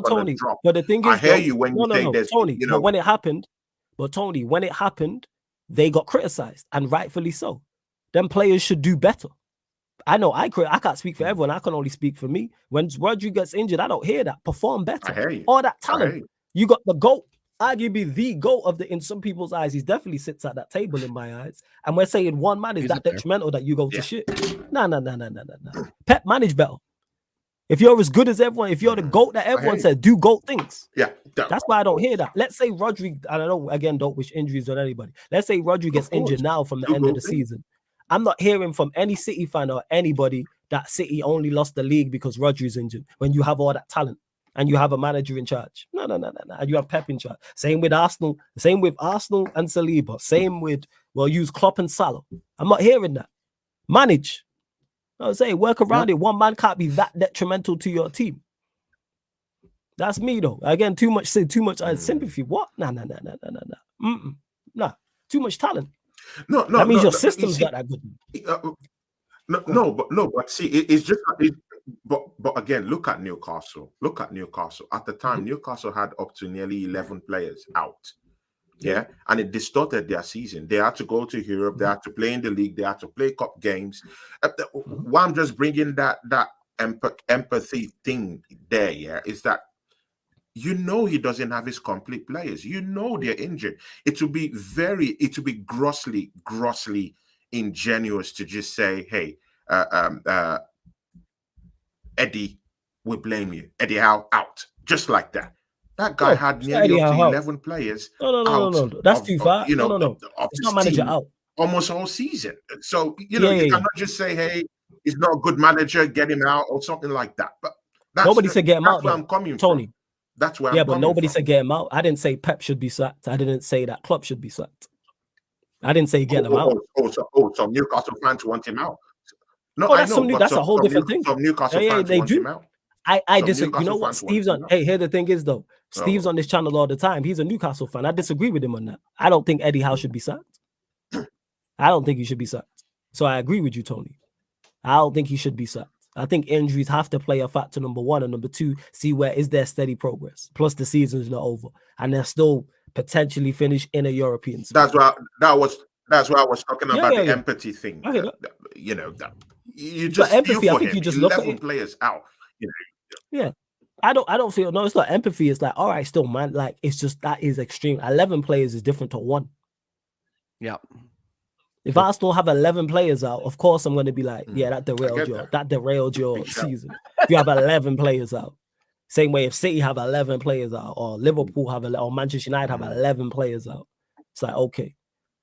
Tony. Drop. But the thing is, I hear you when you say this, Tony. But when it happened, they got criticized, and rightfully so. Them players should do better. I know I can't speak for everyone. I can only speak for me. When Rodri gets injured, I don't hear that. Perform better. I hear you. All that talent. You got the GOAT. Arguably the GOAT in some people's eyes. He definitely sits at that table in my eyes. And we're saying one man is that detrimental that you go to shit. No. Pep manage better. If you're as good as everyone, if you're the GOAT that everyone says, do GOAT things. Yeah. That's why I don't hear that. Let's say Rodri, I don't know, again, don't wish injuries on anybody. Let's say Rodri gets injured now from the end of the season. I'm not hearing from any City fan or anybody that City only lost the league because Rodri's injured when you have all that talent and you have a manager in charge. No. And you have Pep in charge. Same with Arsenal. Same with Arsenal and Saliba. Same with, use Klopp and Salah. I'm not hearing that. Manage. I would say work around it. One man can't be that detrimental to your team. That's me though. Again, too much sympathy. What? No. Nah. Too much talent. No. That means your system's not that good. But see, it's just. But again, look at Newcastle. At the time, Newcastle had up to nearly 11 players out. Yeah, and it distorted their season. They had to go to Europe. They had to play in the league. They had to play cup games. Why I'm just bringing that empathy thing there. Yeah, is that he doesn't have his complete players. They're injured. It would be grossly ingenuous to just say, hey, Eddie, we blame you. Eddie Howe out. Just like that. That guy had nearly up to 11 players. No. That's too far. No. It's not manager out. Almost all season. So, you cannot just say, hey, he's not a good manager, get him out or something like that. But nobody said get him out. That's where I'm coming Tony. From. That's where I'm coming but nobody said get him out. I didn't say Pep should be sacked. I didn't say that Klopp should be sacked. I didn't say get him out. So Newcastle fans want him out. No, that's a whole different thing. Some Newcastle fans want him out. I disagree. You know what? Steve's on. Hey, here the thing is though. Steve's on this channel all the time. He's a Newcastle fan. I disagree with him on that. I don't think Eddie Howe should be sacked. I don't think he should be sacked. So I agree with you, Tony. I don't think he should be sacked. I think injuries have to play a factor, number one, and number two, see where is there steady progress. Plus the season's not over, and they're still potentially finish in a European spot. That's why I was talking about the empathy thing. You just empathy. I think you just look at 11 players out. Yeah. I don't feel it's not empathy. It's like, all right, still, man. Like, it's just that is extreme. 11 players is different to one. Yeah. If I still have 11 players out, of course I'm going to be like, that derailed your season. If you have 11 players out. Same way if City have 11 players out, or Liverpool have or Manchester United have 11 players out. It's like, okay.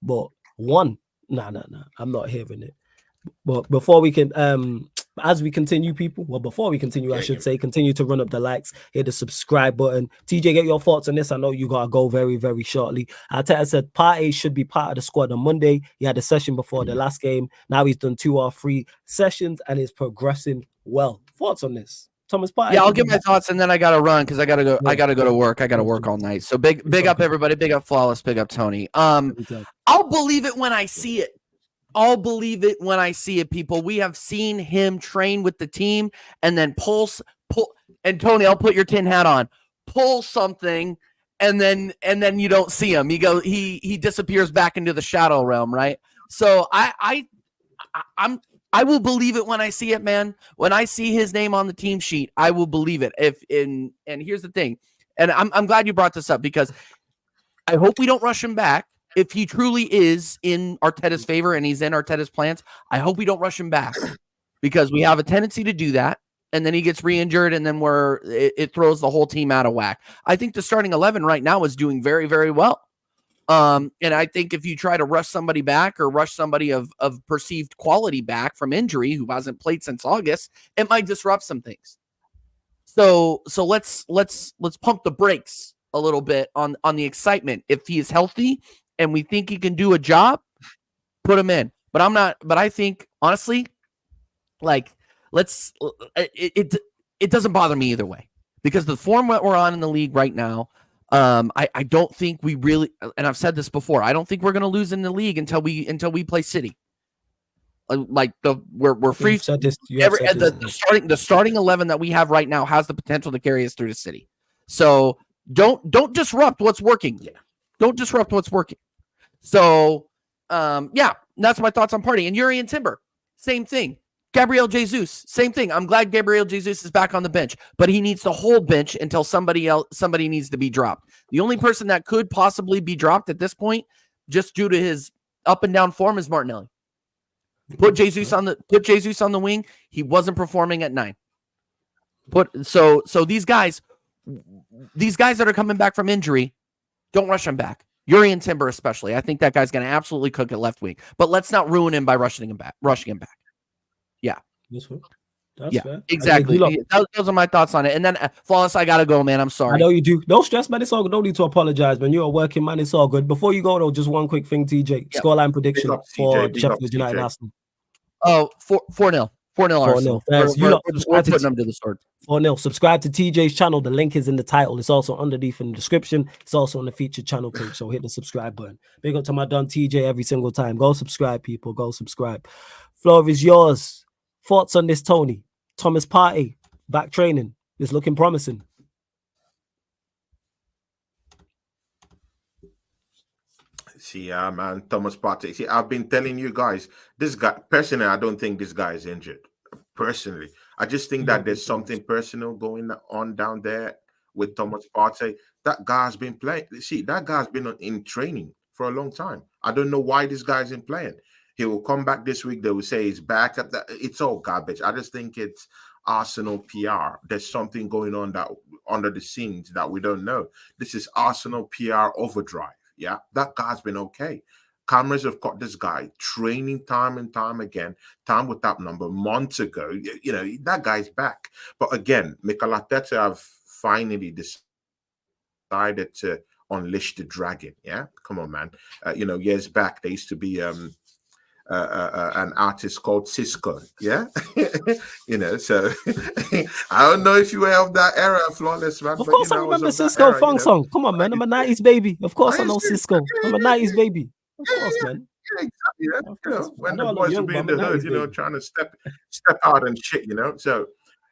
But one, nah. I'm not hearing it. But before we can as we continue, I should say, continue to run up the likes, hit the subscribe button. TJ, get your thoughts on this. I know you gotta go very, very shortly. Arteta said Partey should be part of the squad on Monday. He had a session before the last game. Now he's done 2 or 3 sessions and is progressing well. Thoughts on this? Thomas Partey. Yeah, I'll give my thoughts and then I gotta run because I gotta go. I gotta go to work. I gotta work all night. So big up everybody. Big up Flawless. Big up Tony. I'll believe it when I see it. I'll believe it when I see it, people. We have seen him train with the team and then pull. And Tony, I'll put your tin hat on. Pull something, and then you don't see him. He disappears back into the shadow realm, right? So I will believe it when I see it, man. When I see his name on the team sheet, I will believe it. And here's the thing, and I'm glad you brought this up because I hope we don't rush him back. If he truly is in Arteta's favor and he's in Arteta's plans, I hope we don't rush him back because we have a tendency to do that. And then he gets re-injured and then it throws the whole team out of whack. I think the starting 11 right now is doing very, very well. And I think if you try to rush somebody back or rush somebody of perceived quality back from injury who hasn't played since August, it might disrupt some things. So let's pump the brakes a little bit on the excitement. If he is healthy and we think he can do a job, put him in. But I'm not. But I think honestly, like it doesn't bother me either way because the form that we're on in the league right now. I don't think we really, and I've said this before, I don't think we're going to lose in the league until we play City. We're free. The starting 11 that we have right now has the potential to carry us through to City. So don't disrupt what's working. Yeah. Don't disrupt what's working. So yeah, that's my thoughts on Partey. And Yuri and Timber, same thing. Gabriel Jesus, same thing. I'm glad Gabriel Jesus is back on the bench, but he needs the whole bench until somebody needs to be dropped. The only person that could possibly be dropped at this point, just due to his up and down form, is Martinelli. Put Jesus on the wing. He wasn't performing at 9. So these guys that are coming back from injury, don't rush them back. Yuri and Timber especially. I think that guy's going to absolutely cook at left wing, but let's not ruin him by rushing him back. Yeah. That's fair. Exactly. Those are my thoughts on it. And then Flawless, I gotta go, man. I'm sorry. I know you do. Don't stress, man. It's all good. Don't need to apologize, man. You're a working man. It's all good. Before you go, though, just one quick thing, TJ. Yep. Scoreline prediction for Sheffield United Arsenal. Oh, 4-0. 4-0 Arsenal. We're putting them to the sword. 4-0. Subscribe to TJ's channel. The link is in the title. It's also underneath in the description. It's also on the featured channel page. So hit the subscribe button. Big up to my Don TJ every single time. Go subscribe, people. Go subscribe. Floor is yours. Thoughts on this, Tony? Thomas Partey, back training. It's looking promising. See, man, Thomas Partey. See, I've been telling you guys, this guy, personally, I don't think this guy is injured. Personally, I just think that there's something personal going on down there with Thomas Partey. That guy's been playing. See, that guy's been in training for a long time. I don't know why this guy isn't playing. He will come back this week. They will say he's back. It's all garbage. I just think it's Arsenal PR. There's something going on that under the scenes that we don't know. This is Arsenal PR overdrive. Yeah, that guy's been okay. Cameras have caught this guy training time and time again. Time with that number months ago. You know, that guy's back. But again, Mikel Arteta have finally decided to unleash the dragon. Yeah, come on, man. Years back, there used to be an artist called Cisco, yeah. So I don't know if you were of that era, Flawless, man. Of course, I remember Cisco funk song. Come on, man. I'm a 90s baby. Of course, I know Cisco. I'm a 90s baby. Of course, man. Yeah, exactly. When the boys would be in the hood, trying to step out and shit, So,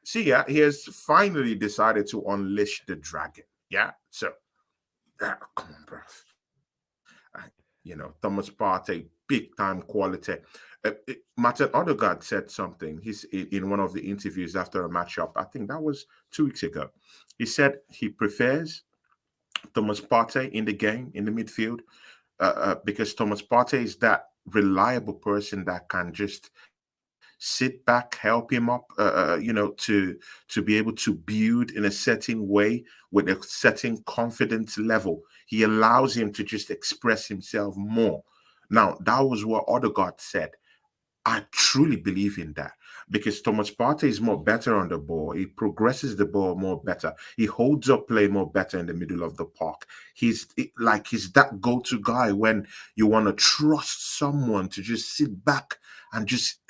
see, yeah, he has finally decided to unleash the dragon. Yeah. So, come on, bro. Thomas Partey, big time quality. Martin Odegaard said something. He's in one of the interviews after a matchup. I think that was 2 weeks ago. He said he prefers Thomas Partey in the game, in the midfield, because Thomas Partey is that reliable person that can just sit back, help him up, to be able to build in a certain way with a certain confidence level. He allows him to just express himself more. Now, that was what Odegaard said. I truly believe in that because Thomas Partey is more better on the ball. He progresses the ball more better. He holds up play more better in the middle of the park. He's that go-to guy when you want to trust someone to just sit back and just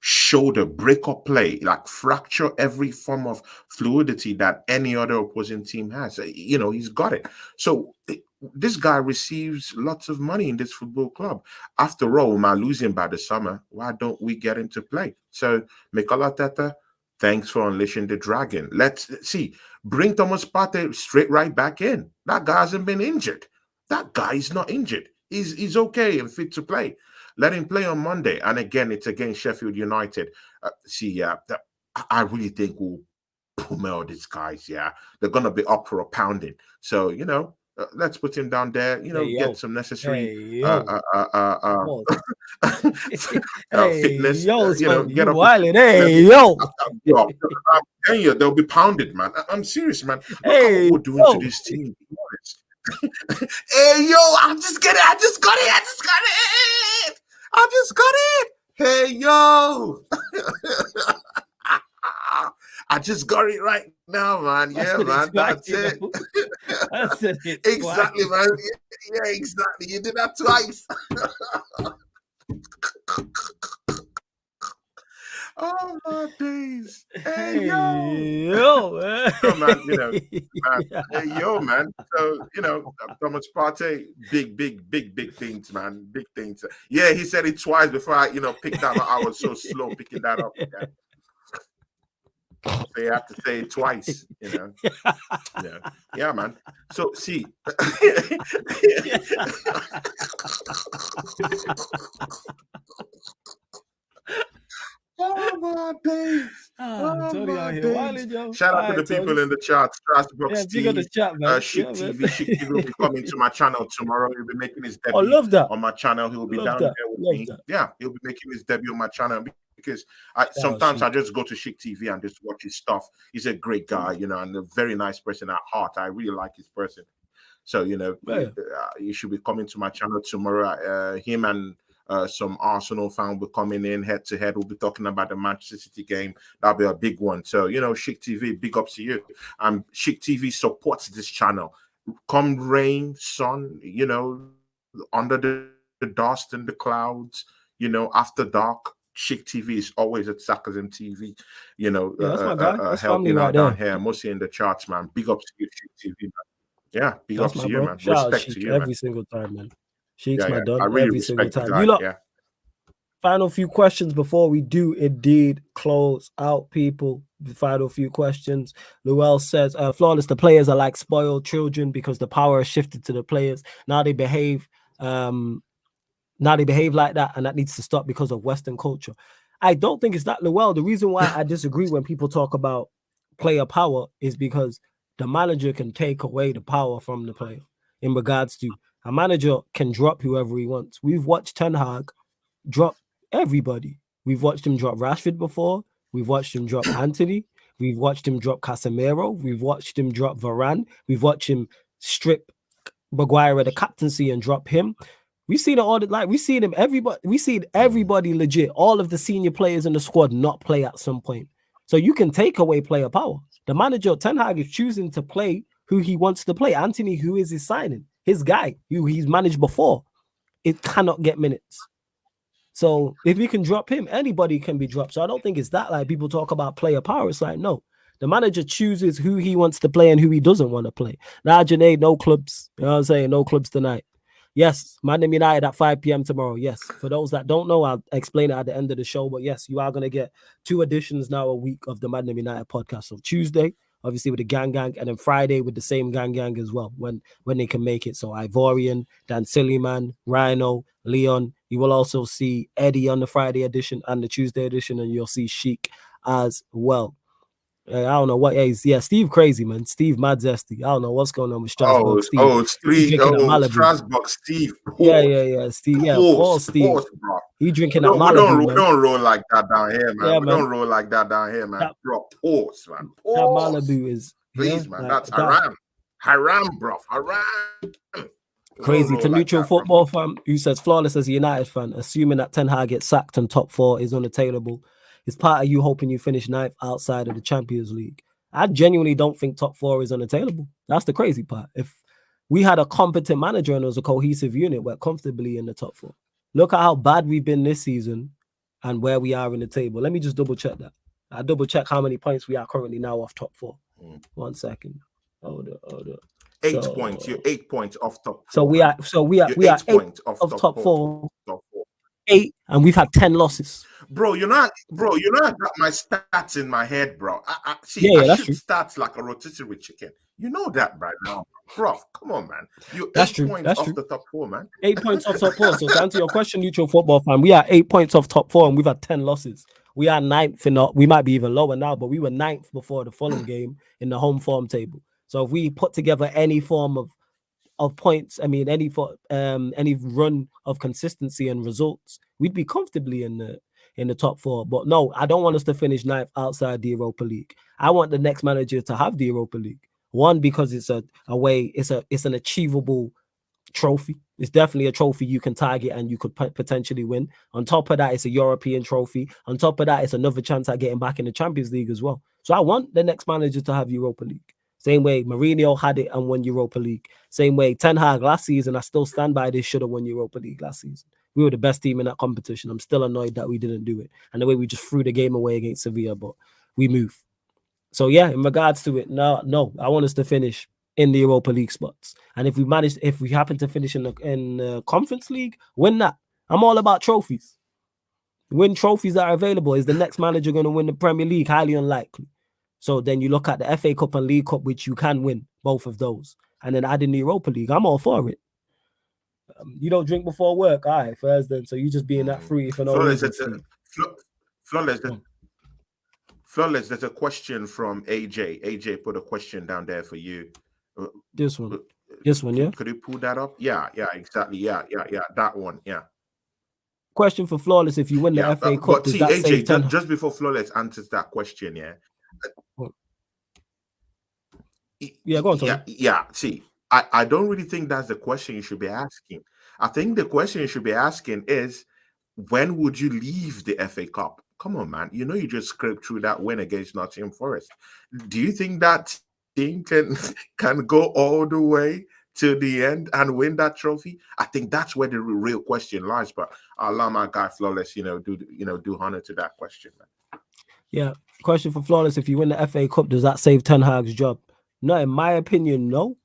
shoulder, break up play, like fracture every form of fluidity that any other opposing team has. He's got it. So this guy receives lots of money in this football club. After all, we might lose him by the summer. Why don't we get him to play? So, Mikel Arteta, thanks for unleashing the dragon. Let's see. Bring Thomas Partey straight right back in. That guy hasn't been injured. That guy is not injured. He's okay and fit to play. Let him play on Monday. And again, it's against Sheffield United. I really think we'll pummel these guys, yeah. They're going to be up for a pounding. So, let's put him down there, get some necessary fitness, get up. I'm telling you, they'll be pounded, man. I'm serious, man. Look at what we're doing to this team. Hey, yo, I just got it. I just got it. Hey, yo. I just got it right now, man. Yeah, man. That's it. That's it. Exactly, man. Yeah, exactly. You did that twice. Oh my days. Hey, yo, man, man. Hey, yo, man. So, Thomas Partey, big things, man. Big things. Yeah, he said it twice before I, picked that up. I was so slow picking that up. Yeah. So you have to say it twice, Yeah, man. So see. Oh my days. Shout out to the people in the chat. Sheff Utd will be coming to my channel tomorrow. He'll be making his debut on my channel. He will be down there with me. Yeah, he'll be making his debut on my channel because sometimes I just go to Sheff TV and just watch his stuff. He's a great guy, and a very nice person at heart. I really like his person. So, you should be coming to my channel tomorrow. Him and some Arsenal fan will be coming in head to head. We'll be talking about the Manchester City game. That'll be a big one. So, Sheff TV, big ups to you. Sheff TV supports this channel. Come rain, sun, under the dust and the clouds, after dark. Sheff TV is always at Sarcasm TV, that's my guy. That's helping right out down here, mostly in the charts, man. Big ups to you, Sheff TV, man. Yeah, big ups to you, man. Respect to you, every single time, man. Sheik's my done really every single time. Guy, Final few questions before we do indeed close out, people. The final few questions. Llewell says, Flawless, the players are like spoiled children because the power has shifted to the players. Now they behave like that, and that needs to stop because of Western culture. I don't think it's that, Llewell. The reason why I disagree when people talk about player power is because the manager can take away the power from the player in regards to a manager can drop whoever he wants. We've watched Ten Hag drop everybody. We've watched him drop Rashford before. We've watched him drop Anthony. We've watched him drop Casemiro. We've watched him drop Varane. We've watched him strip Maguire of the captaincy and drop him. We've seen it all. We've seen him. We've seen everybody legit. All of the senior players in the squad not play at some point. So you can take away player power. The manager, Ten Hag, is choosing to play who he wants to play. Anthony, who is his signing? His guy, who he's managed before. It cannot get minutes. So if you can drop him, anybody can be dropped. So I don't think it's that like people talk about player power. It's like, no. The manager chooses who he wants to play and who he doesn't want to play. Now, Junaid, no clubs. You know what I'm saying? No clubs tonight. Yes, Man United at 5 p.m. tomorrow. Yes. For those that don't know, I'll explain it at the end of the show. But yes, you are going to get 2 editions now a week of the Man United podcast. So Tuesday, obviously with the gang, and then Friday with the same gang as well when they can make it. So Ivorian, Dan Sillyman, Rhino, Leon. You will also see Eddie on the Friday edition and the Tuesday edition, and you'll see Sheik as well. I don't know what. Yeah, Steve crazy, man. Steve mad zesty. I don't know what's going on with Strasbourg. Strasbourg Steve. Yeah. Steve. Yeah, Paul Steve. Bro. He drinking at Malibu. We don't roll like that down here, man. Yeah, we don't roll like that down here, man. Bro, pause, man. Pause. That Malibu is please, man. That's haram. Haram, bro. Haram. Crazy. To neutral football fan who says Flawless as a United fan, assuming that Ten Hag gets sacked and top 4 is unattainable. It's part of you hoping you finish 9th outside of the Champions League. I genuinely don't think top 4 is unattainable. That's the crazy part. If we had a competent manager and it was a cohesive unit, we're comfortably in the top 4. Look at how bad we've been this season and where we are in the table. Let me just double check that. I double check how many points we are currently now off top 4. 1 second. Hold up. 8 points. You're 8 points off top 4. So we are 8 points off top 4. 8, and we've had 10 losses. Bro, you know I got my stats in my head, bro. I should stats like a rotisserie chicken. You know that right now, bro. Come on, man. You're 8 points off the top 4, man. 8 points off top 4. So to answer your question, neutral football fan, we are 8 points off top 4, and we've had 10 losses. We are 9th we might be even lower now, but we were 9th before the Fulham game in the home form table. So if we put together any form of points, I mean, any run of consistency and results, we'd be comfortably in the top 4. But no, I don't want us to finish 9th outside the Europa League. I want the next manager to have the Europa League. One, because it's it's an achievable trophy. It's definitely a trophy you can target and you could potentially win. On top of that, it's a European trophy. On top of that, it's another chance at getting back in the Champions League as well. So I want the next manager to have Europa League. Same way Mourinho had it and won Europa League. Same way Ten Hag last season, I still stand by this, should have won Europa League last season. We were the best team in that competition. I'm still annoyed that we didn't do it. And the way we just threw the game away against Sevilla, but we move. So yeah, in regards to it, no, I want us to finish in the Europa League spots. And if we happen to finish in the Conference League, win that. I'm all about trophies. Win trophies that are available. Is the next manager going to win the Premier League? Highly unlikely. So then you look at the FA Cup and League Cup, which you can win, both of those. And then add in the Europa League. I'm all for it. You don't drink before work, all right, first then. So you just being that free for no reason. Flawless, there's a question from AJ. AJ put a question down there for you. This one, yeah. Could you pull that up? Yeah, exactly. Yeah. That one, yeah. Question for Flawless: if you win the FA Cup, does that save AJ, just before Flawless answers that question, yeah. Yeah, go on, Tony. Yeah. See, I don't really think that's the question you should be asking. I think the question you should be asking is, when would you leave the FA Cup? Come on, man. You know you just scraped through that win against Nottingham Forest. Do you think that team can go all the way to the end and win that trophy? I think that's where the real question lies. But I'll allow my guy Flawless, do honor to that question, man. Yeah. Question for Flawless: if you win the FA Cup, does that save Ten Hag's job? No, in my opinion, no.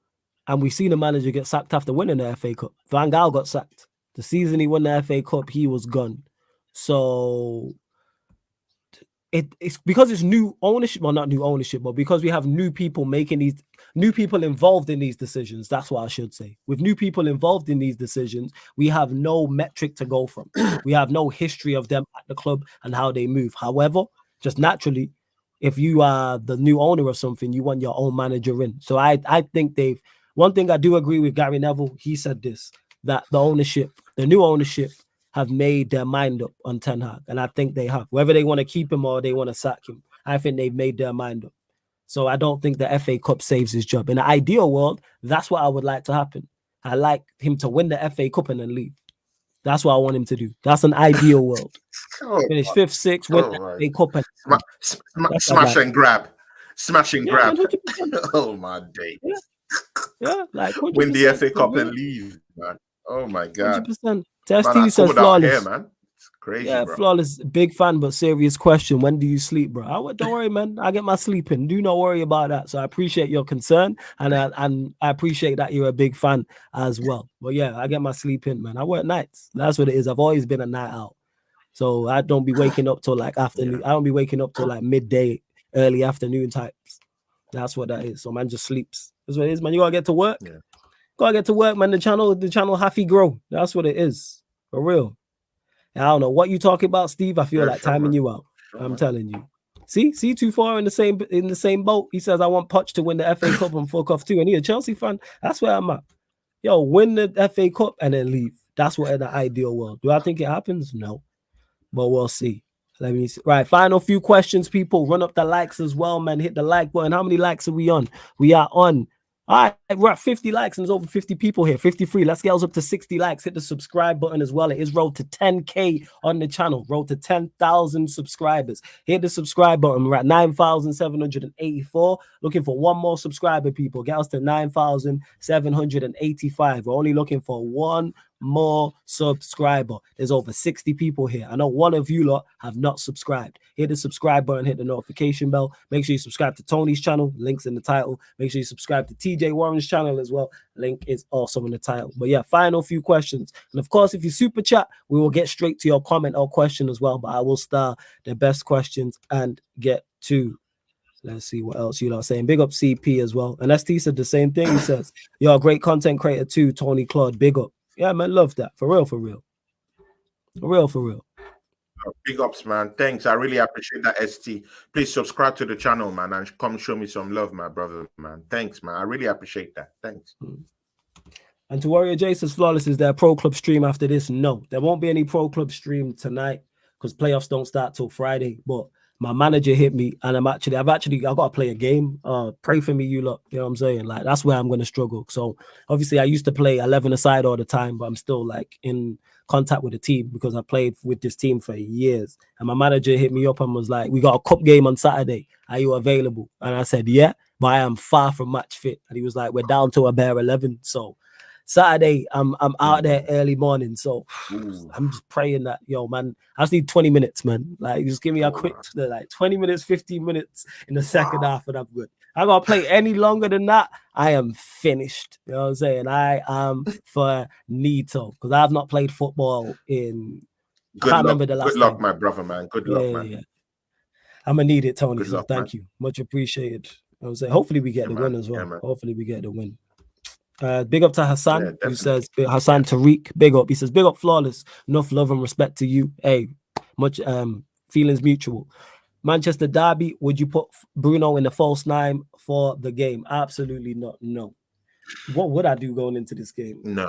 And we've seen the manager get sacked after winning the FA Cup. Van Gaal got sacked. The season he won the FA Cup, he was gone. So it's because it's new ownership, well, not new ownership, but because we have new people involved in these decisions. That's what I should say. With new people involved in these decisions, we have no metric to go from. We have no history of them at the club and how they move. However, just naturally, if you are the new owner of something, you want your own manager in. So I think one thing I do agree with Gary Neville, he said this, that the new ownership have made their mind up on Ten Hag. And I think they have. Whether they want to keep him or they want to sack him, I think they've made their mind up. So I don't think the FA Cup saves his job. In an ideal world, that's what I would like to happen. I like him to win the FA Cup and then leave. That's what I want him to do. That's an ideal world. Finish 5th, 6th, win the FA Cup. And smash and grab. Smash and grab. Oh, my days. Yeah, like 100%. Win the FA Cup and leave, man. Oh, my God. 100%. Test says Flawless. Here, man. It's crazy, yeah, bro. Flawless. Big fan, but serious question. When do you sleep, bro? Don't worry, man. I get my sleep in. Do not worry about that. So I appreciate your concern, and I appreciate that you're a big fan as well. But yeah, I get my sleep in, man. I work nights. That's what it is. I've always been a night out. So I don't be waking up till like afternoon. I don't be waking up till like midday, early afternoon types. That's what that is. So man just sleeps. That's what it is, man. You gotta get to work. Yeah. Gotta get to work, man. The channel happy grow. That's what it is. For real. I don't know what you talking about, Steve. I feel like timing you out. I'm telling you. See, too far in the same boat. He says I want Poch to win the FA Cup and fuck off too. And he a Chelsea fan. That's where I'm at. Yo, win the FA Cup and then leave. That's what in the ideal world. Do I think it happens? No. But we'll see. Let me see. Right, final few questions, people. Run up the likes as well, man. Hit the like button. How many likes are we on? We are on. All right, we're at 50 likes and there's over 50 people here. 53. Let's get us up to 60 likes. Hit the subscribe button as well. It is road to 10K on the channel. Road to 10,000 subscribers. Hit the subscribe button. We're at 9,784. Looking for one more subscriber, people. Get us to 9,785. We're only looking for one more subscriber. There's over 60 people here. I know one of you lot have not subscribed. Hit the subscribe button, hit the notification bell. Make sure you subscribe to Tony's channel. Links in the title. Make sure you subscribe to TJ Warren's channel as well. Link is also in the title. But yeah, final few questions. And of course, if you super chat, we will get straight to your comment or question as well. But I will start the best questions and get to. Let's see what else you lot are saying. Big up CP as well. And ST said the same thing. He says, you're a great content creator too, Tony Claude. Big up. Yeah, man, love that. For real, for real. For real, for real. Big ups, man. Thanks. I really appreciate that, ST. Please subscribe to the channel, man, and come show me some love, my brother, man. Thanks, man. I really appreciate that. Thanks. And to Warrior Jason's Flawless, is there a pro club stream after this? No, there won't be any pro club stream tonight because playoffs don't start till Friday. But my manager hit me, and I've got to play a game. Pray for me, you lot. You know what I'm saying? Like, that's where I'm going to struggle. So obviously I used to play 11 aside all the time, but I'm still like in contact with the team because I played with this team for years. And my manager hit me up and was like, we got a cup game on Saturday. Are you available? And I said, yeah, but I am far from match fit. And he was like, we're down to a bare 11. So Saturday, I'm out there early morning. So I'm just praying that, yo, man, I just need 20 minutes, man. Like, just give me a quick, like 20 minutes, 15 minutes in the second half, and I'm good. I gotta play any longer than that, I am finished. You know what I'm saying? I am finito because I've not played football in. I can't remember the last Good luck, time. my brother, man. Good luck, man. Yeah. I'm gonna need it, Tony. Good So luck, thank man. you, much appreciated. You know what I'm saying? Hopefully we get the win as well. Hopefully we get the win. Big up to Hassan, who says Hassan Tariq, big up. He says, big up Flawless. Enough love and respect to you. Hey, much feelings mutual. Manchester Derby, would you put Bruno in the false 9 for the game? Absolutely not. No. What would I do going into this game? No.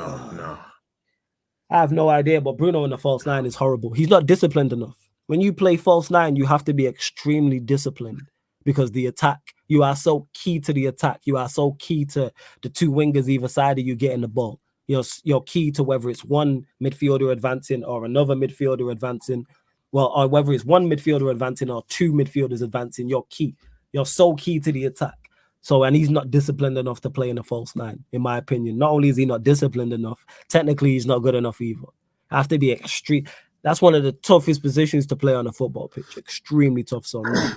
I have no idea, but Bruno in the false 9 is horrible. He's not disciplined enough. When you play false 9, you have to be extremely disciplined because the attack, you are so key to the attack. You are so key to the two wingers either side of you getting the ball. You're key to whether it's one midfielder advancing or another midfielder advancing. Well, or whether it's one midfielder advancing or two midfielders advancing, you're key. You're so key to the attack. So, and he's not disciplined enough to play in a false 9, in my opinion. Not only is he not disciplined enough, technically he's not good enough either. I have to be extreme. That's one of the toughest positions to play on a football pitch. Extremely tough. So, no.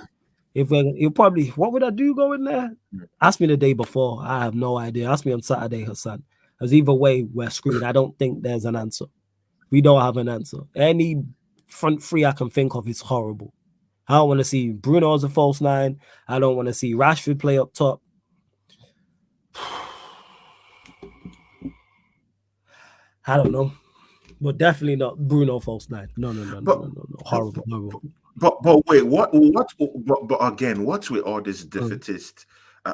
What would I do going there? Ask me the day before. I have no idea. Ask me on Saturday, Hassan. As either way, we're screwed. I don't think there's an answer. We don't have an answer. Any front three I can think of is horrible. I don't want to see Bruno as a false 9. I don't want to see Rashford play up top. I don't know. But definitely not Bruno false 9. No. Horrible. But wait, what? But again, what's with all this defeatist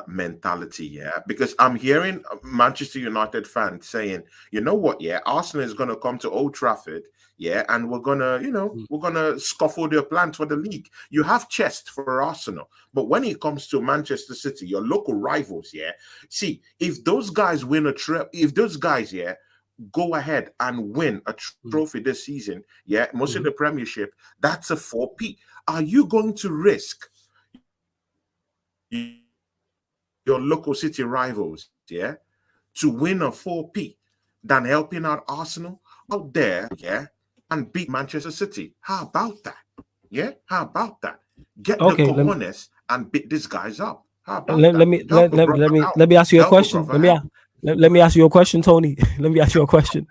mentality? Yeah, because I'm hearing Manchester United fans saying, you know what? Yeah, Arsenal is going to come to Old Trafford. Yeah, and we're gonna scuffle their plans for the league. You have chest for Arsenal, but when it comes to Manchester City, your local rivals, yeah. See, if those guys win go ahead and win a trophy this season, yeah, mostly the Premiership, that's a 4P. Are you going to risk your local city rivals, yeah, to win a 4P than helping out Arsenal out there, yeah, and beat Manchester City? How about that? Yeah, how about that? Get the cojones and beat these guys up. How about that? Let me ask you a question. Let me ask you a question, Tony. Let me ask you a question.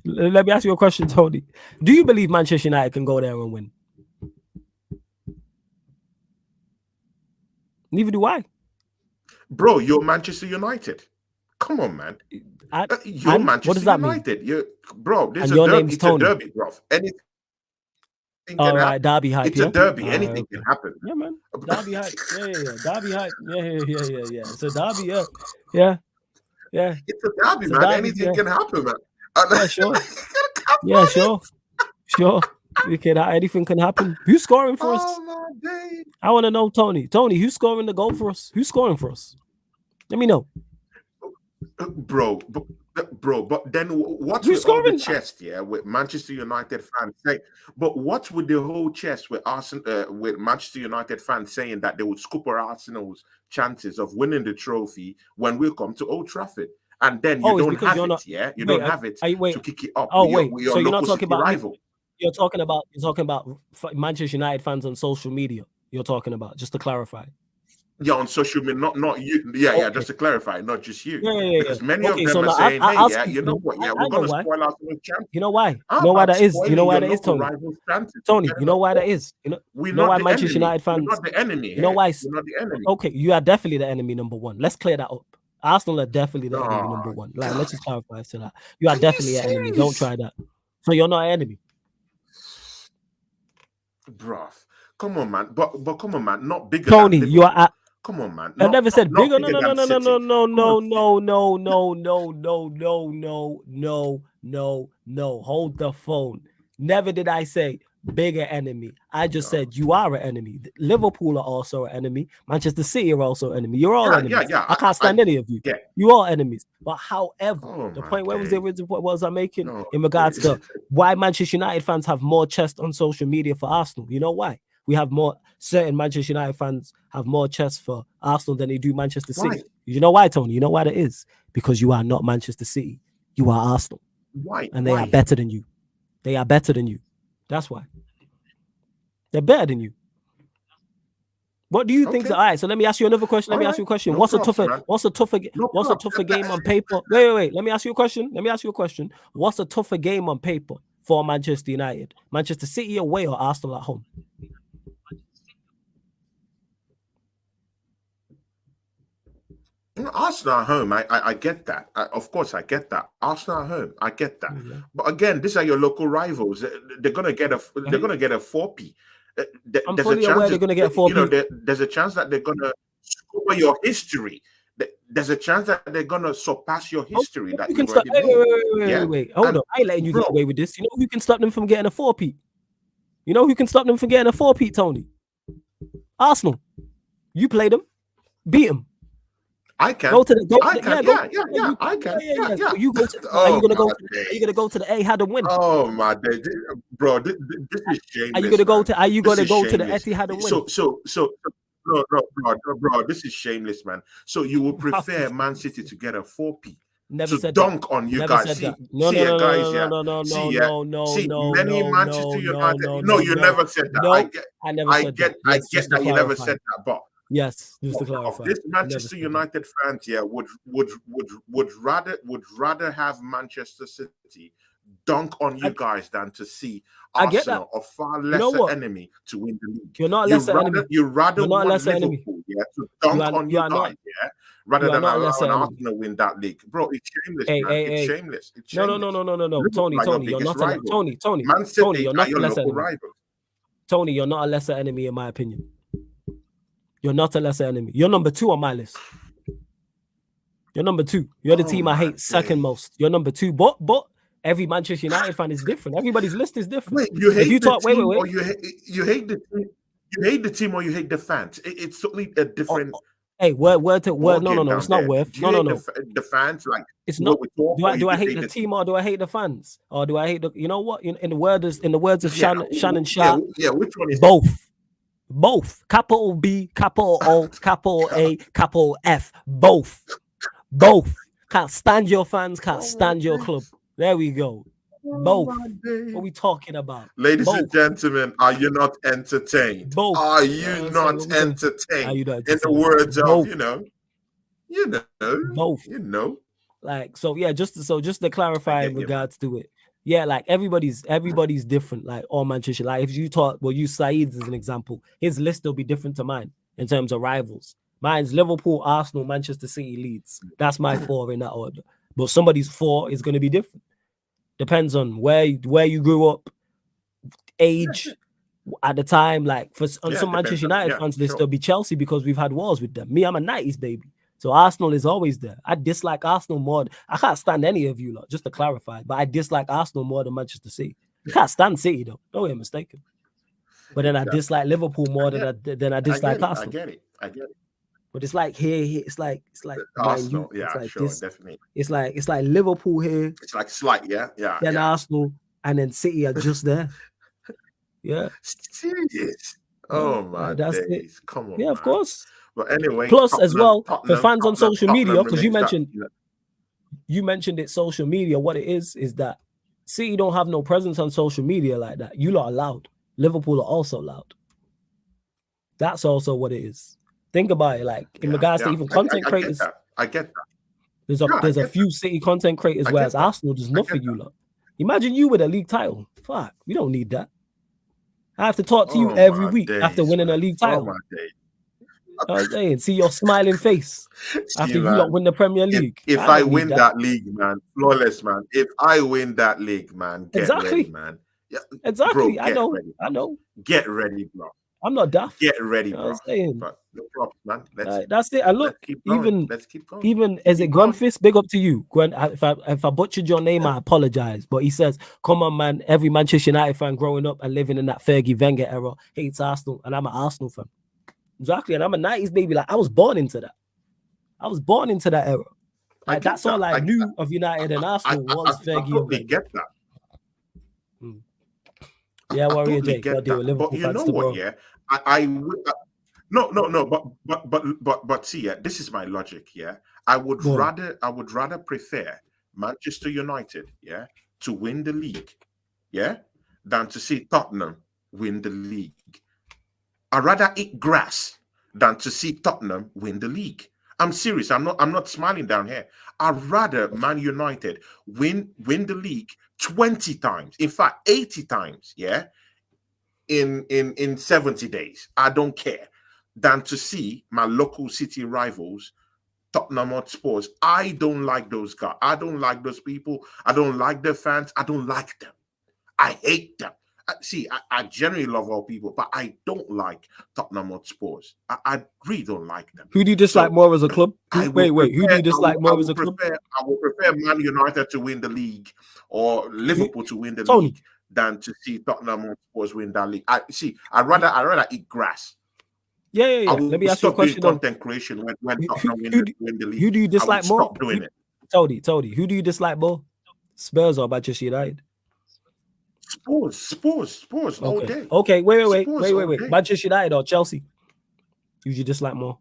Let me ask you a question, Tony. Do you believe Manchester United can go there and win? Neither do I. Bro, you're Manchester United. Come on, man. You're Manchester what does that United. Mean? This is your name's Tony. A derby, bro. Anything all right, derby hype. It's a derby. Anything can happen. Yeah, man. Derby hype. Yeah. Derby hype. Yeah. It's a derby. Yeah. It's a derby, man. Anything can happen, man. Yeah, sure. Yeah, sure. Anything can happen. Who's scoring for us? My day. I want to know, Tony. Tony, who's scoring the goal for us? Who's scoring for us? Let me know. Bro, but then what's with all the chest, yeah, with Manchester United fans saying, but what's with the whole chest with Arsenal, with Manchester United fans saying that they would scupper Arsenal's chances of winning the trophy when we come to Old Trafford? And then you don't have it, yeah? You don't have it to kick it up. So you're not talking about rival. You're talking about Manchester United fans on social media. You're talking about, just to clarify. Yeah, on social media, not you. Yeah, just to clarify, not just you. Yeah. Because many of them are saying, you know what? Yeah, we're going to spoil our champions. You know why? You know why that is? You know why that is, Tony? Tony, you know why that is? You know why Manchester United fans? We're not the enemy. You know why? We're not the enemy. Okay, you are definitely the enemy number one. Let's clear that up. Arsenal are definitely the enemy number one. Like, let's just clarify to that. You are definitely an enemy. Don't try that. So you're not an enemy. Bruh, come on, man. But come on, man. Not bigger. Tony, you are. Come on, man. I never said bigger. No. Hold the phone. Never did I say bigger enemy. I just said you are an enemy. Liverpool are also an enemy. Manchester City are also an enemy. You're all enemies. I can't stand any of you. Yeah. You are enemies. But however, the point, where was the original point was I making in regards to why Manchester United fans have more chest on social media for Arsenal? You know why? We have more, certain Manchester United fans have more chest for Arsenal than they do Manchester City. You know why, Tony? You know why that is? Because you are not Manchester City. You are Arsenal. Why? And they are better than you. They are better than you. That's why. They're better than you. What do you think? All right, so let me ask you another question. Let me ask you a question. What's a tougher game on paper? Wait. Let me ask you a question. What's a tougher game on paper for Manchester United? Manchester City away or Arsenal at home? Arsenal at home, I get that. Of course, I get that. Arsenal at home, I get that. But again, these are your local rivals. They're gonna get a 4P. I'm fully aware they're gonna get a 4P. You know, there's a chance that they're gonna score your history. There's a chance that they're gonna surpass your history. That you can stop. Wait. Hold on. I ain't letting you get away with this. You know who can stop them from getting a 4P? You know who can stop them from getting a 4P, Tony? Arsenal. You play them, beat them. I can. I can. You go to, are you gonna go to the Etihad and win? Oh my day, bro! This is shameless. Are you gonna go to? Are you gonna go to the Etihad and win? So, bro, this is shameless, man. So you would prefer Man City to get a 4P? Never said dunk that. on you Never guys. Said See, no, many Manchester United. No, you never said that. I get that. You never said that, but. Yes, just to clarify. This Manchester United fans would rather have Manchester City dunk on you guys than to see Arsenal, a far lesser enemy, to win the league. You're not a lesser enemy. You rather want Liverpool, to dunk on you guys, rather than allowing Arsenal win that league, bro. It's shameless, man. It's shameless. No. Tony, you're not a Tony. Man City, Tony, you're not a lesser enemy. Rival. Tony, you're not a lesser enemy in my opinion. You're not a lesser enemy. You're number 2 on my list. You're number 2. You're the team I hate second most. You're number 2. But every Manchester United fan is different. Everybody's list is different. Wait, you hate the team or you hate the team? You hate the team or you hate the fans? It's totally a different. Hey, word. No. It's not worth. No. The fans, like, it's not. Do I hate the team or do I hate the fans or do I hate the? You know what? In the words of Shannon Sharp. Yeah. Which one is both? Capital B, capital O, capital A, capital F. Both. Can't stand your fans. Can't stand your club. There we go. Both. What are we talking about? Ladies and gentlemen, are you not entertained? Both. Are you not entertained? In the words of, you know, both. Like, so yeah, just to clarify in regards to it. Yeah, like everybody's different. Like all Manchester, like if you use Saeed as an example, his list will be different to mine in terms of rivals. Mine's Liverpool, Arsenal, Manchester City, Leeds. That's my 4 in that order. But somebody's 4 is going to be different. Depends on where you grew up, age at the time. Like some Manchester United fans list, there'll be Chelsea because we've had wars with them. Me, I'm a 90s baby. So Arsenal is always there. I dislike Arsenal more. I can't stand any of you lot, just to clarify. But I dislike Arsenal more than Manchester City. I can't stand City though. Don't get mistaken. But then I dislike Liverpool more than I dislike Arsenal. I get it. But it's like here. It's like Arsenal. Definitely. It's like Liverpool here. It's like slight, Then Arsenal and then City are just there. Yeah. Serious. Oh my that's days. It. Come on. Yeah, of course. But anyway, plus as well for fans on social media, because you mentioned it, social media. What it is that City don't have no presence on social media like that. You lot are loud. Liverpool are also loud. That's also what it is. Think about it, like in regards to even content creators. I get that. There's a few City content creators, whereas Arsenal does nothing. You lot. Imagine you with a league title. Fuck, we don't need that. I have to talk to you every week after winning a league title. Oh my days. I was saying, see your smiling face after you lot win the Premier League. If I win that league, man, flawless, man. If I win that league, man, get ready, man. Yeah, exactly. Bro, I know. Get ready, bro. I'm not daft. Get ready, You know bro. what I'm saying? But no problem, man. That's it. And look, Let's keep going. even Let's keep going. even is it Grunfist? Big up to you, Gwen. If I butchered your name, I apologize. But he says, "Come on, man. Every Manchester United fan growing up and living in that Fergie Wenger era hates Arsenal, and I'm an Arsenal fan. Exactly, and I'm a '90s baby. Like I was born into that. I was born into that era. Like that's all I knew of United and Arsenal was Fergie and totally Wenger. get that. Yeah, Warrior totally J. Got to deal with Liverpool but you fans know tomorrow. what? Yeah, I would. No. But see, yeah, this is my logic. Yeah, I would rather prefer Manchester United, yeah, to win the league, yeah, than to see Tottenham win the league. I'd rather eat grass than to see Tottenham win the league. I'm serious. I'm not smiling down here. I'd rather Man United win the league 20 times. In fact, 80 times, yeah, in 70 days. I don't care. Than to see my local city rivals, Tottenham Hotspurs. I don't like those guys. I don't like those people. I don't like their fans. I don't like them. I hate them. I generally love all people, but I don't like Tottenham Hotspurs. I really don't like them. Who do you dislike more as a club? Wait. Who do you dislike more as a club? I would prefer Man United to win the league or Liverpool to win the Tony. league than to see Tottenham Hotspurs win that league. I'd rather eat grass. Yeah. Let me ask you a question. Content creation when Tottenham win the league. Who do you dislike more? Stop doing it. Tony. Who do you dislike more? Spurs or Manchester United? Spurs all day. Okay, wait. Day. Manchester United or Chelsea? Who do you dislike more?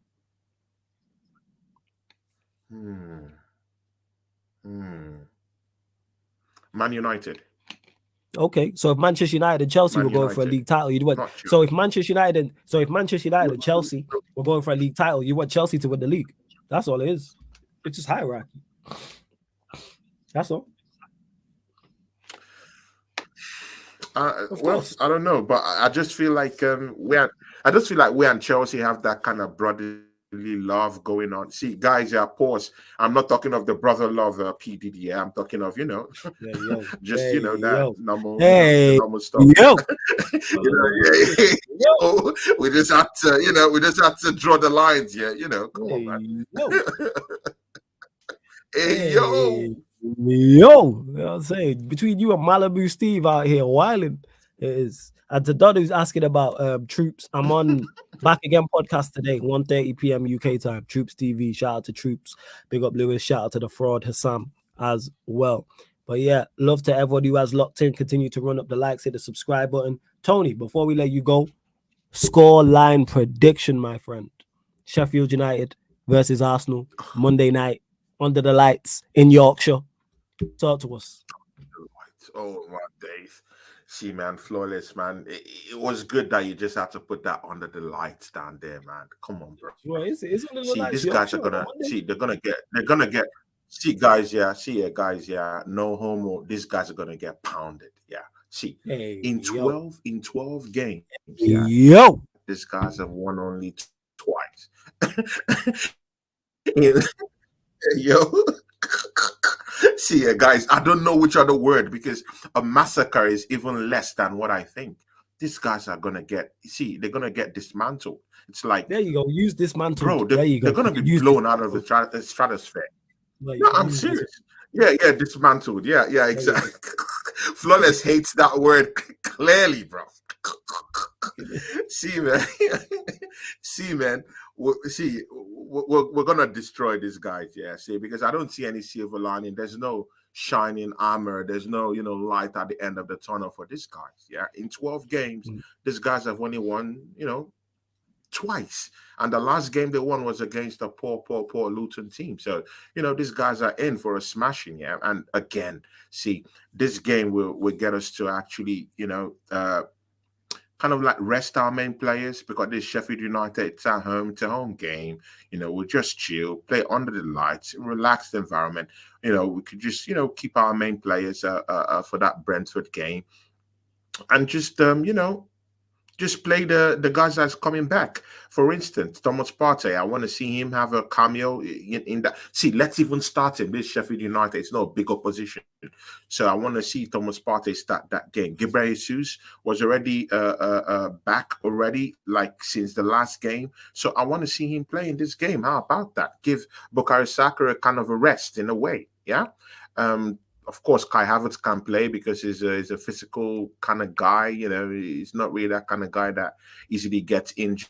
Man United. Okay, so if Manchester United and Chelsea were going for a league title, you'd win. So if Manchester United and Chelsea were going for a league title, you want Chelsea to win the league. That's all it is. It's just hierarchy. That's all. Well, I don't know, but I just feel like we and Chelsea have that kind of brotherly love going on. See, guys, pause. I'm not talking of the brother love P Diddy. Yeah, I'm talking of that normal stuff. We just had to draw the lines. Yeah, come on, man. You know what I'm saying? Between you and Malibu Steve out here wilding, it is. And to Dodd who's asking about Troops, I'm on Back Again podcast today, 1:30 p.m. UK time. Troops TV, shout out to Troops. Big up Lewis, shout out to the fraud Hassam as well. But yeah, love to everybody who has locked in. Continue to run up the likes, hit the subscribe button. Tony, before we let you go, score line prediction, my friend. Sheffield United versus Arsenal, Monday night, under the lights in Yorkshire. Talk to us. Oh my days. See, man, flawless, man. It was good that you just had to put that under the lights down there, man. Come on, bro. Well, it's under the lights. These guys are gonna see, guys, no homo. These guys are gonna get pounded. Yeah. See, in 12 games, these guys have won only twice. See, guys, I don't know which other word, because a massacre is even less than what I think. These guys are gonna get. See, they're gonna get dismantled. It's like, there you go. Use dismantled, bro. There they're gonna be blown out of the stratosphere. No, I'm serious. Yeah, dismantled. Yeah, exactly. Flawless hates that word clearly, bro. See, man. We're gonna destroy these guys. Yeah, see, because I don't see any silver lining. There's no shining armor. There's no light at the end of the tunnel for these guys. Yeah, in 12 games, these guys have only won twice, and the last game they won was against a poor Luton team. So these guys are in for a smashing. Yeah, and again, see, this game will get us to actually kind of like rest our main players, because this Sheffield United, it's a home game. We'll just chill, play under the lights, relaxed environment. We could just keep our main players for that Brentford game, and just Just play the guys that's coming back. For instance, Thomas Partey, I want to see him have a cameo in that. See, let's even start him. This Sheffield United, it's not a big opposition. So I want to see Thomas Partey start that game. Gabriel Jesus was already back already, like since the last game. So I want to see him play in this game. How about that? Give Bukayo Saka a kind of a rest in a way. Yeah. Of course, Kai Havertz can play because he's a physical kind of guy. You know, he's not really that kind of guy that easily gets injured.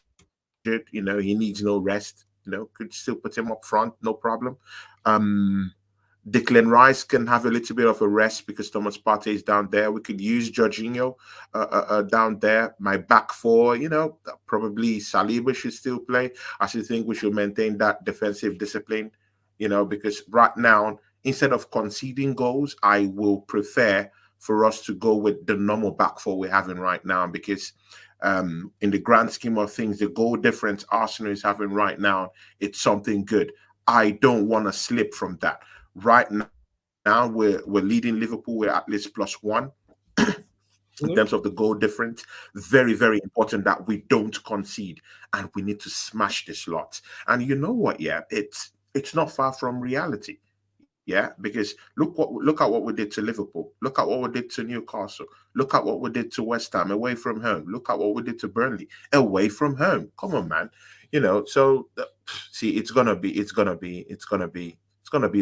You know, he needs no rest. You know, could still put him up front, no problem. Declan Rice can have a little bit of a rest because Thomas Partey is down there. We could use Jorginho down there. My back four, you know, probably Saliba should still play. I should think we should maintain that defensive discipline, you know, because right now, instead of conceding goals, I will prefer for us to go with the normal back four we're having right now because in the grand scheme of things, the goal difference Arsenal is having right now, it's something good. I don't want to slip from that. Right now, we're leading Liverpool. We're at least +1 in terms of the goal difference. Very, very important that we don't concede, and we need to smash this lot. And you know what? Yeah, it's not far from reality. Yeah, because look at what we did to Liverpool. Look at what we did to Newcastle. Look at what we did to West Ham away from home. Look at what we did to Burnley away from home. Come on, man. You know, so see, it's gonna be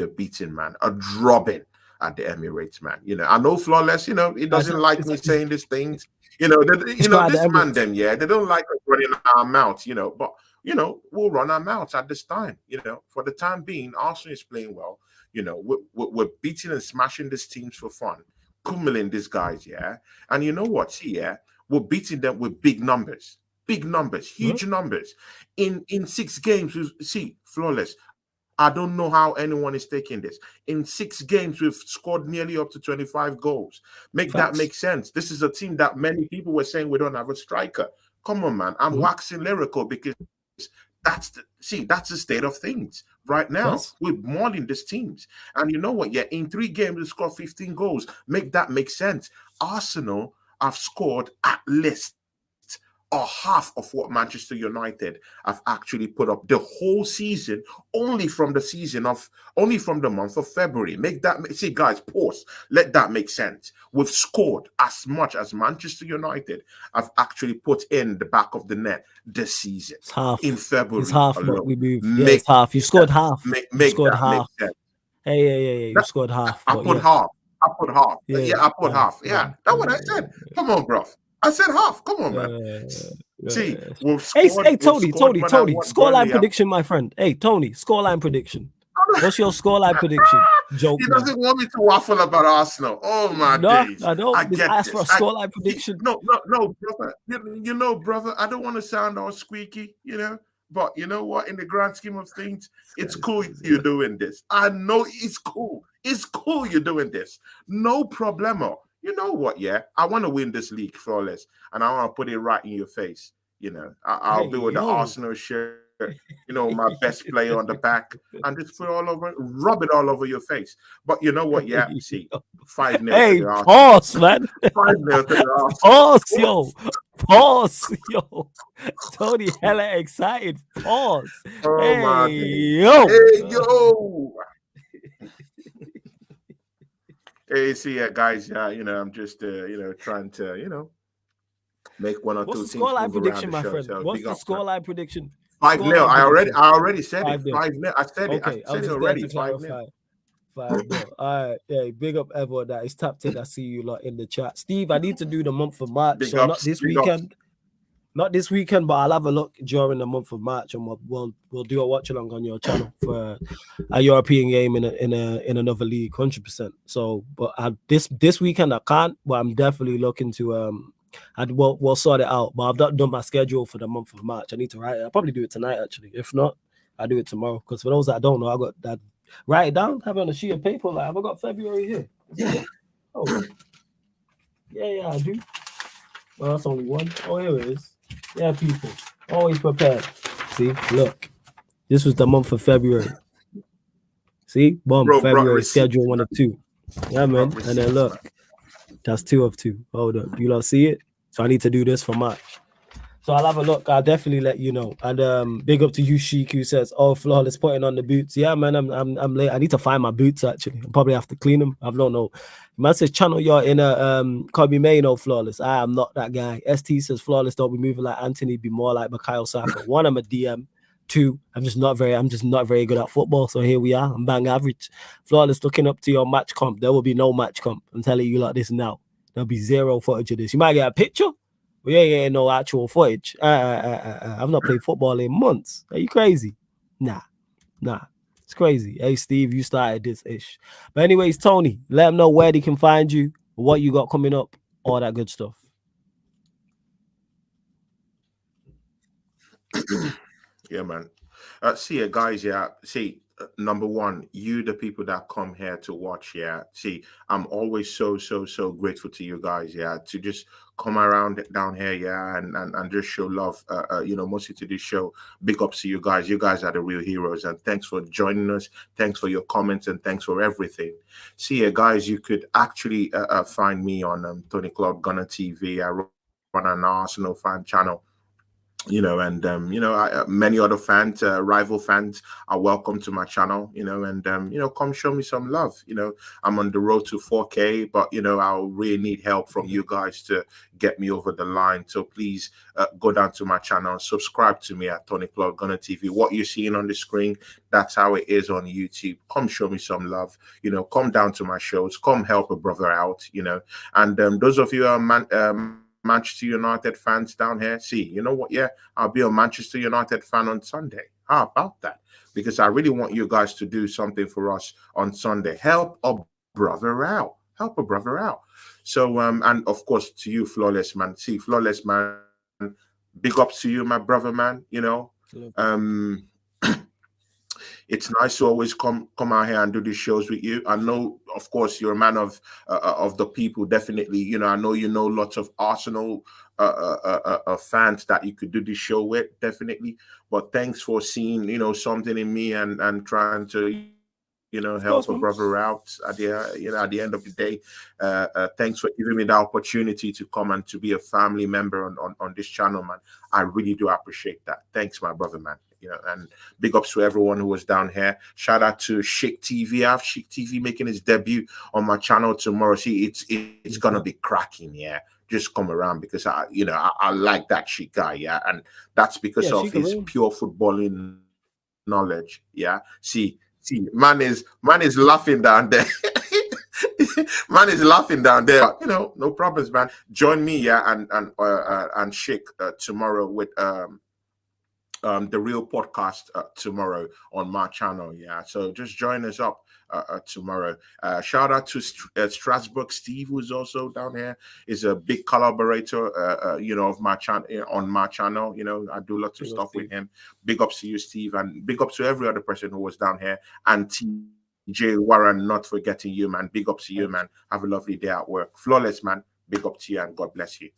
a beating, man, a drubbing at the Emirates, man. You know, I know Flawless. You know, he doesn't like me saying these things. You know, this man, them, yeah, they don't like us running our mouths. You know, but you know, we'll run our mouths at this time. You know, for the time being, Arsenal is playing well. You know, we're beating and smashing these teams for fun, pummeling these guys, yeah. And you know what? See, yeah, we're beating them with big numbers, huge numbers. In 6 games, see, Flawless. I don't know how anyone is taking this. In 6 games, we've scored nearly up to 25 goals. That make sense. This is a team that many people were saying we don't have a striker. Come on, man. I'm waxing lyrical because that's the state of things right now. Yes. We're mauling these teams. And you know what? Yeah, in 3 games, we scored 15 goals. Make sense. Arsenal have scored at least or half of what Manchester United have actually put up the whole season, only from the month of February. See, guys, pause. Let that make sense. We've scored as much as Manchester United have actually put in the back of the net this season. It's half. In February. It's half what we moved. Yeah, it's half. You scored half. You scored half. Hey, you scored half. I put half. I put half. Yeah, I put half. Yeah, that's what I said. Come on, bro. I said half. Come on, man. See, we've scored, hey, Tony. Scoreline prediction, my friend. Hey, Tony, scoreline prediction. What's your scoreline prediction? Joke. He doesn't want me to waffle about Arsenal. Oh my days. I don't. I get ask for a scoreline prediction. No, brother. You know, brother. I don't want to sound all squeaky. You know, but you know what? In the grand scheme of things, it's cool you're doing this. I know it's cool. It's cool you're doing this. No problemo. You know what? Yeah, I want to win this league, Flawless, and I want to put it right in your face. You know, I'll be with the Arsenal shirt. You know, my best player on the back, and just rub it all over your face. But you know what? Yeah, you see, 5-0. Hey, pause, man. 5-0 to the Arsenal. Pause, yo. Tony, hella excited. Pause. Oh my God. Hey, yo. Hey, see, guys, you know, I'm just, you know, trying to, you know, make one or two things. What's the scoreline prediction, my friend? What's the scoreline prediction? 5-0. I already said it. 5-0. I said it. Okay, I said it already. 5-0. 5-0. All right. Yeah, big up Evo that is tapped in. I see you lot in the chat. Steve, I need to do the month of March. Big so ups, not this big weekend. ups. Not this weekend, but I'll have a look during the month of March, and we'll do a watch along on your channel for a European game in another league, 100%. So, but this weekend I can't, but I'm definitely looking to we'll sort it out. But I've not done my schedule for the month of March. I need to write it. I'll probably do it tonight actually. If not, I'll do it tomorrow. Because for those that don't know, I got that. Write it down. Have it on a sheet of paper. Like, have I got February here? Yeah. Oh, yeah, I do. Well, that's only one. Oh, here it is. Yeah, people, always prepared. See, look, this was the month of February. See, boom, February schedule 1 of 2. Yeah, man. And then look, that's 2 of 2. Hold up, you lot see it? So I need to do this for March. So I'll have a look. I'll definitely let you know. And big up to you, Sheik, who says, "Oh, flawless putting on the boots." Yeah, man, I'm late. I need to find my boots actually. I'll probably have to clean them. I don't know. Man says, "Channel you're in a Kobe Maino flawless." I am not that guy. ST says, "Flawless don't be moving like Anthony. Be more like Mikhail Saka." One, I'm a DM. Two, I'm just not very good at football. So here we are. I'm bang average. Flawless looking up to your match comp. There will be no match comp. I'm telling you like this now. There'll be zero footage of this. You might get a picture. We ain't getting no actual footage. I've not played football in months. Are you crazy? Nah. It's crazy. Hey, Steve, you started this ish. But anyways, Tony, let them know where they can find you, what you got coming up, all that good stuff. Yeah, man. See you guys. Yeah. See, number one, you, the people that come here to watch. Yeah. See, I'm always so grateful to you guys. Yeah. To just come around down here. Yeah. And just show love. Mostly to this show. Big ups to you guys. You guys are the real heroes. And thanks for joining us. Thanks for your comments and thanks for everything. See you guys. You could actually find me on Tony Cloud Gunner TV. I run an Arsenal fan channel. Many other fans, rival fans are welcome to my channel, and come show me some love. I'm on the road to 4K, but I'll really need help from you guys to get me over the line. So please go down to my channel, subscribe to me at Tony Cloud Gunner TV. What you're seeing on the screen, that's how it is on YouTube. Come show me some love, come down to my shows, come help a brother out, and those of you are Manchester United fans down here, see, you know what? Yeah, I'll be a Manchester United fan on Sunday. How about that? Because I really want you guys to do something for us on Sunday. Help a brother out. Help a brother out. So, and of course, to you, Flawless Man. See, Flawless Man, big ups to you, my brother, man. It's nice to always come out here and do these shows with you. I know, of course, you're a man of the people. Definitely, I know lots of Arsenal fans that you could do this show with. Definitely, but thanks for seeing something in me and trying to help a brother out at the end of the day. Thanks for giving me the opportunity to come and to be a family member on this channel, man. I really do appreciate that. Thanks, my brother, man. And big ups to everyone who was down here. Shout out to Sheff TV. I have Sheff TV making his debut on my channel tomorrow. See, it's gonna be cracking, yeah. Just come around because I like that Sheff guy, yeah, and that's because of his pure footballing knowledge, yeah. See, man is laughing down there. Man is laughing down there. No problems, man. Join me, yeah, and Sheff tomorrow with the real podcast tomorrow on my channel. Yeah, so just join us up tomorrow. Shout out to Strasbourg Steve, who's also down here. Is a big collaborator of my channel on my channel. I do lots of stuff with him. Big ups to you, Steve, and big ups to every other person who was down here. And TJ Warren, not forgetting you, man. Big ups to you, man. Have a lovely day at work. Flawless, man. Big up to you and God bless you.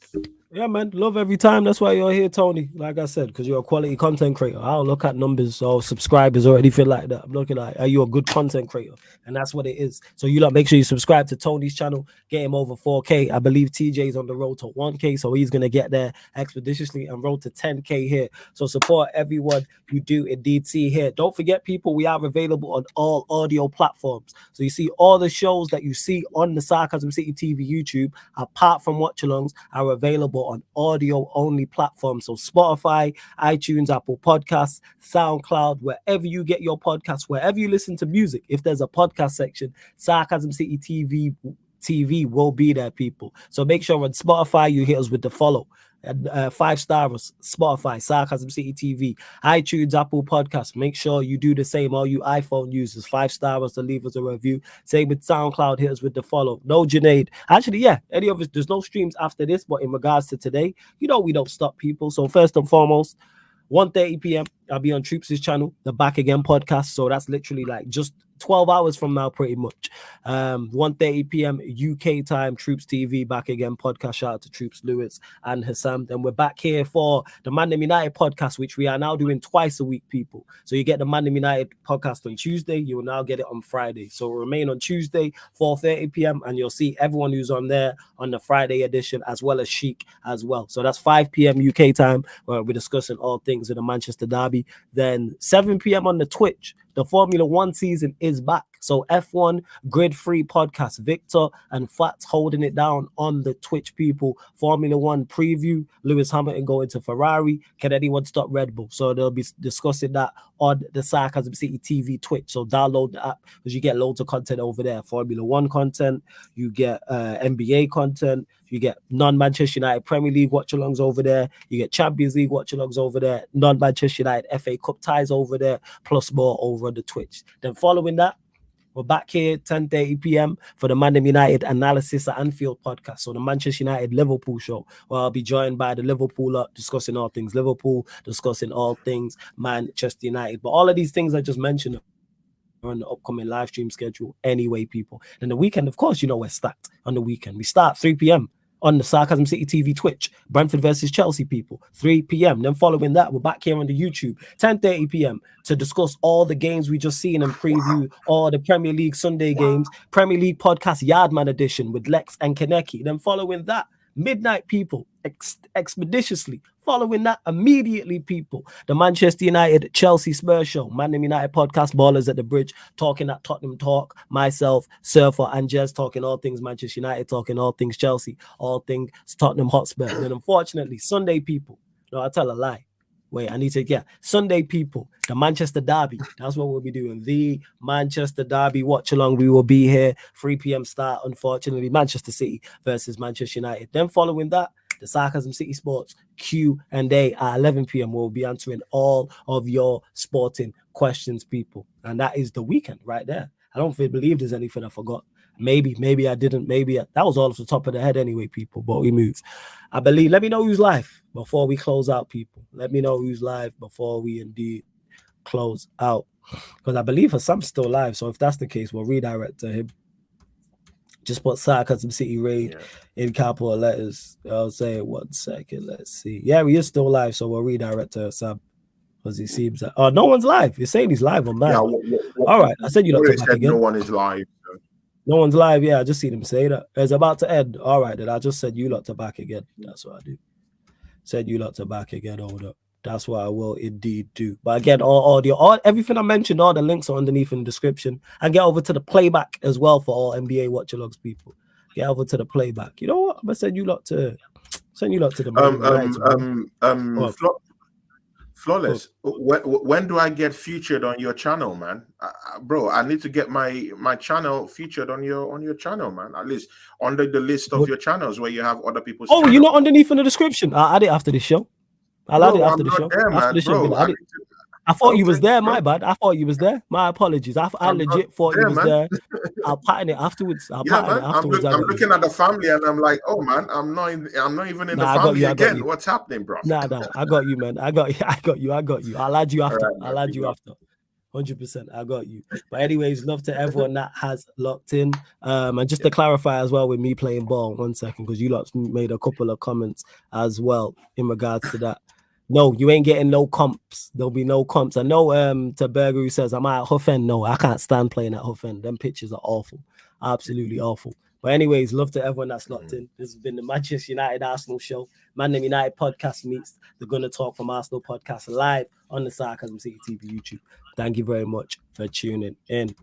Yeah, man. Love every time. That's why you're here, Tony. Like I said, because you're a quality content creator. I don't look at numbers or subscribers or anything like that. I'm looking like, are you a good content creator? And that's what it is. So you make sure you subscribe to Tony's channel, get him over 4K. I believe TJ's on the road to 1K, so he's going to get there expeditiously and road to 10K here. So support everyone you do indeed see here. Don't forget, people, we are available on all audio platforms. So you see all the shows that you see on the Sarcasm City TV YouTube, apart from watch-alongs, are available on audio only platforms. So Spotify, iTunes, Apple Podcasts, SoundCloud, wherever you get your podcasts, wherever you listen to music. If there's a podcast section, Sarcasm City TV will be there, people. So make sure on Spotify you hit us with the follow. 5-star Spotify, Sarcasm City TV, iTunes, Apple Podcasts. Make sure you do the same. All you iPhone users, 5-star to leave us a review. Same with SoundCloud, hit us with the follow. No Junaid. Actually, yeah, any of us, there's no streams after this, but in regards to today, we don't stop, people. So first and foremost, 1:30 p.m. I'll be on Troops' channel, the Back Again podcast. So that's literally like just 12 hours from now, pretty much. 1:30 p.m. UK time, Troops TV back again. Podcast, shout out to Troops, Lewis and Hassam. Then we're back here for the Man United podcast, which we are now doing twice a week, people. So you get the Man United podcast on Tuesday, you will now get it on Friday. So remain on Tuesday, 4:30 p.m. and you'll see everyone who's on there on the Friday edition, as well as Sheik as well. So that's 5 p.m. UK time, where we're discussing all things in the Manchester derby. Then 7 p.m. on the Twitch, the Formula One season is back. So F1 Grid Free podcast, Victor and Fats holding it down on the Twitch, people. Formula One preview, Lewis Hamilton going to Ferrari. Can anyone stop Red Bull? So they'll be discussing that on the Sarcasm City TV Twitch. So download the app because you get loads of content over there. Formula One content, you get NBA content, you get non-Manchester United Premier League watch-alongs over there, you get Champions League watch-alongs over there, non-Manchester United FA Cup ties over there, plus more over on the Twitch. Then following that, we're back here 10:30 p.m. for the Man United Analysis at Anfield podcast. So the Manchester United Liverpool show, where I'll be joined by the Liverpool up, discussing all things Liverpool, discussing all things Manchester United. But all of these things I just mentioned are on the upcoming live stream schedule anyway, people. And the weekend, of course, you know we're stacked on the weekend. We start 3 p.m. on the Sarcasm City TV Twitch, Brentford versus Chelsea, people, 3 p.m. Then following that, we're back here on the YouTube, 10:30 p.m. to discuss all the games we just seen and preview all the Premier League Sunday games, Premier League podcast Yardman edition with Lex and Kaneki. Then following that, midnight, people, expeditiously. Following that, immediately, people, the Manchester United Chelsea Spurs show, Man United podcast, Ballers at the Bridge, talking at Tottenham Talk, myself, Surfer, and Jez, talking all things Manchester United, talking all things Chelsea, all things Tottenham Hotspur. And then, unfortunately, Sunday, people, no, I tell a lie. Wait, I need to, Sunday, people, the Manchester Derby. That's what we'll be doing. The Manchester Derby watch along. We will be here, 3 p.m. start, unfortunately, Manchester City versus Manchester United. Then following that, the Sarcasm City Sports Q&A at 11 p.m. We'll be answering all of your sporting questions, people. And that is the weekend right there. I don't believe there's anything I forgot. Maybe I didn't. That was all off the top of the head anyway, people. But we move. I believe. Let me know who's live before we close out, people. Let me know who's live before we indeed close out. Because I believe Hassam's still live. So if that's the case, we'll redirect to him. Just put Sarcasm City Raid in capital letters. I'll say it 1 second. Let's see. Yeah, he is still live. So we'll redirect to Sam. Because he seems that. Oh, no one's live. You're saying he's live on mine. All right. I said you lot to back again. No one is live. So. No one's live. Yeah, I just seen him say that. It's about to end. All right, then I just said you lot to back again. That's what I do. Said you lot to back again. Hold up. That's what I will indeed do. But again, all audio, everything I mentioned, all the links are underneath in the description. And get over to the playback as well for all NBA watch-alongs, people. Get over to the playback. You know what? I'm gonna send you lot to the Flawless. When do I get featured on your channel, man? Bro, I need to get my channel featured on your channel, man. At least under the list of your channels where you have other people's. Oh, you're not underneath in the description. I'll add it after the show. I'll add it after the show. After the show, I thought you was there. My bad. I thought you was there. My apologies. I legit thought you was there. I'll pattern it afterwards. I'm looking at the family and I'm like, oh man, I'm not even in the family again. What's happening, bro? Nah, I got you, man. I got you. I'll add you after. I'll add you after. 100%. I got you. But anyways, love to everyone that has locked in. And just to clarify as well with me playing ball, 1 second, because you lot made a couple of comments as well in regards to that. No, you ain't getting no comps. There'll be no comps. I know to Berger who says, am I at Huff End? No, I can't stand playing at Huff End. Them pitches are awful. Absolutely awful. But anyways, love to everyone that's locked in. This has been the Manchester United Arsenal show. Man United podcast meets the Gonna Talk from Arsenal podcast live on the Sarcasm City TV YouTube. Thank you very much for tuning in.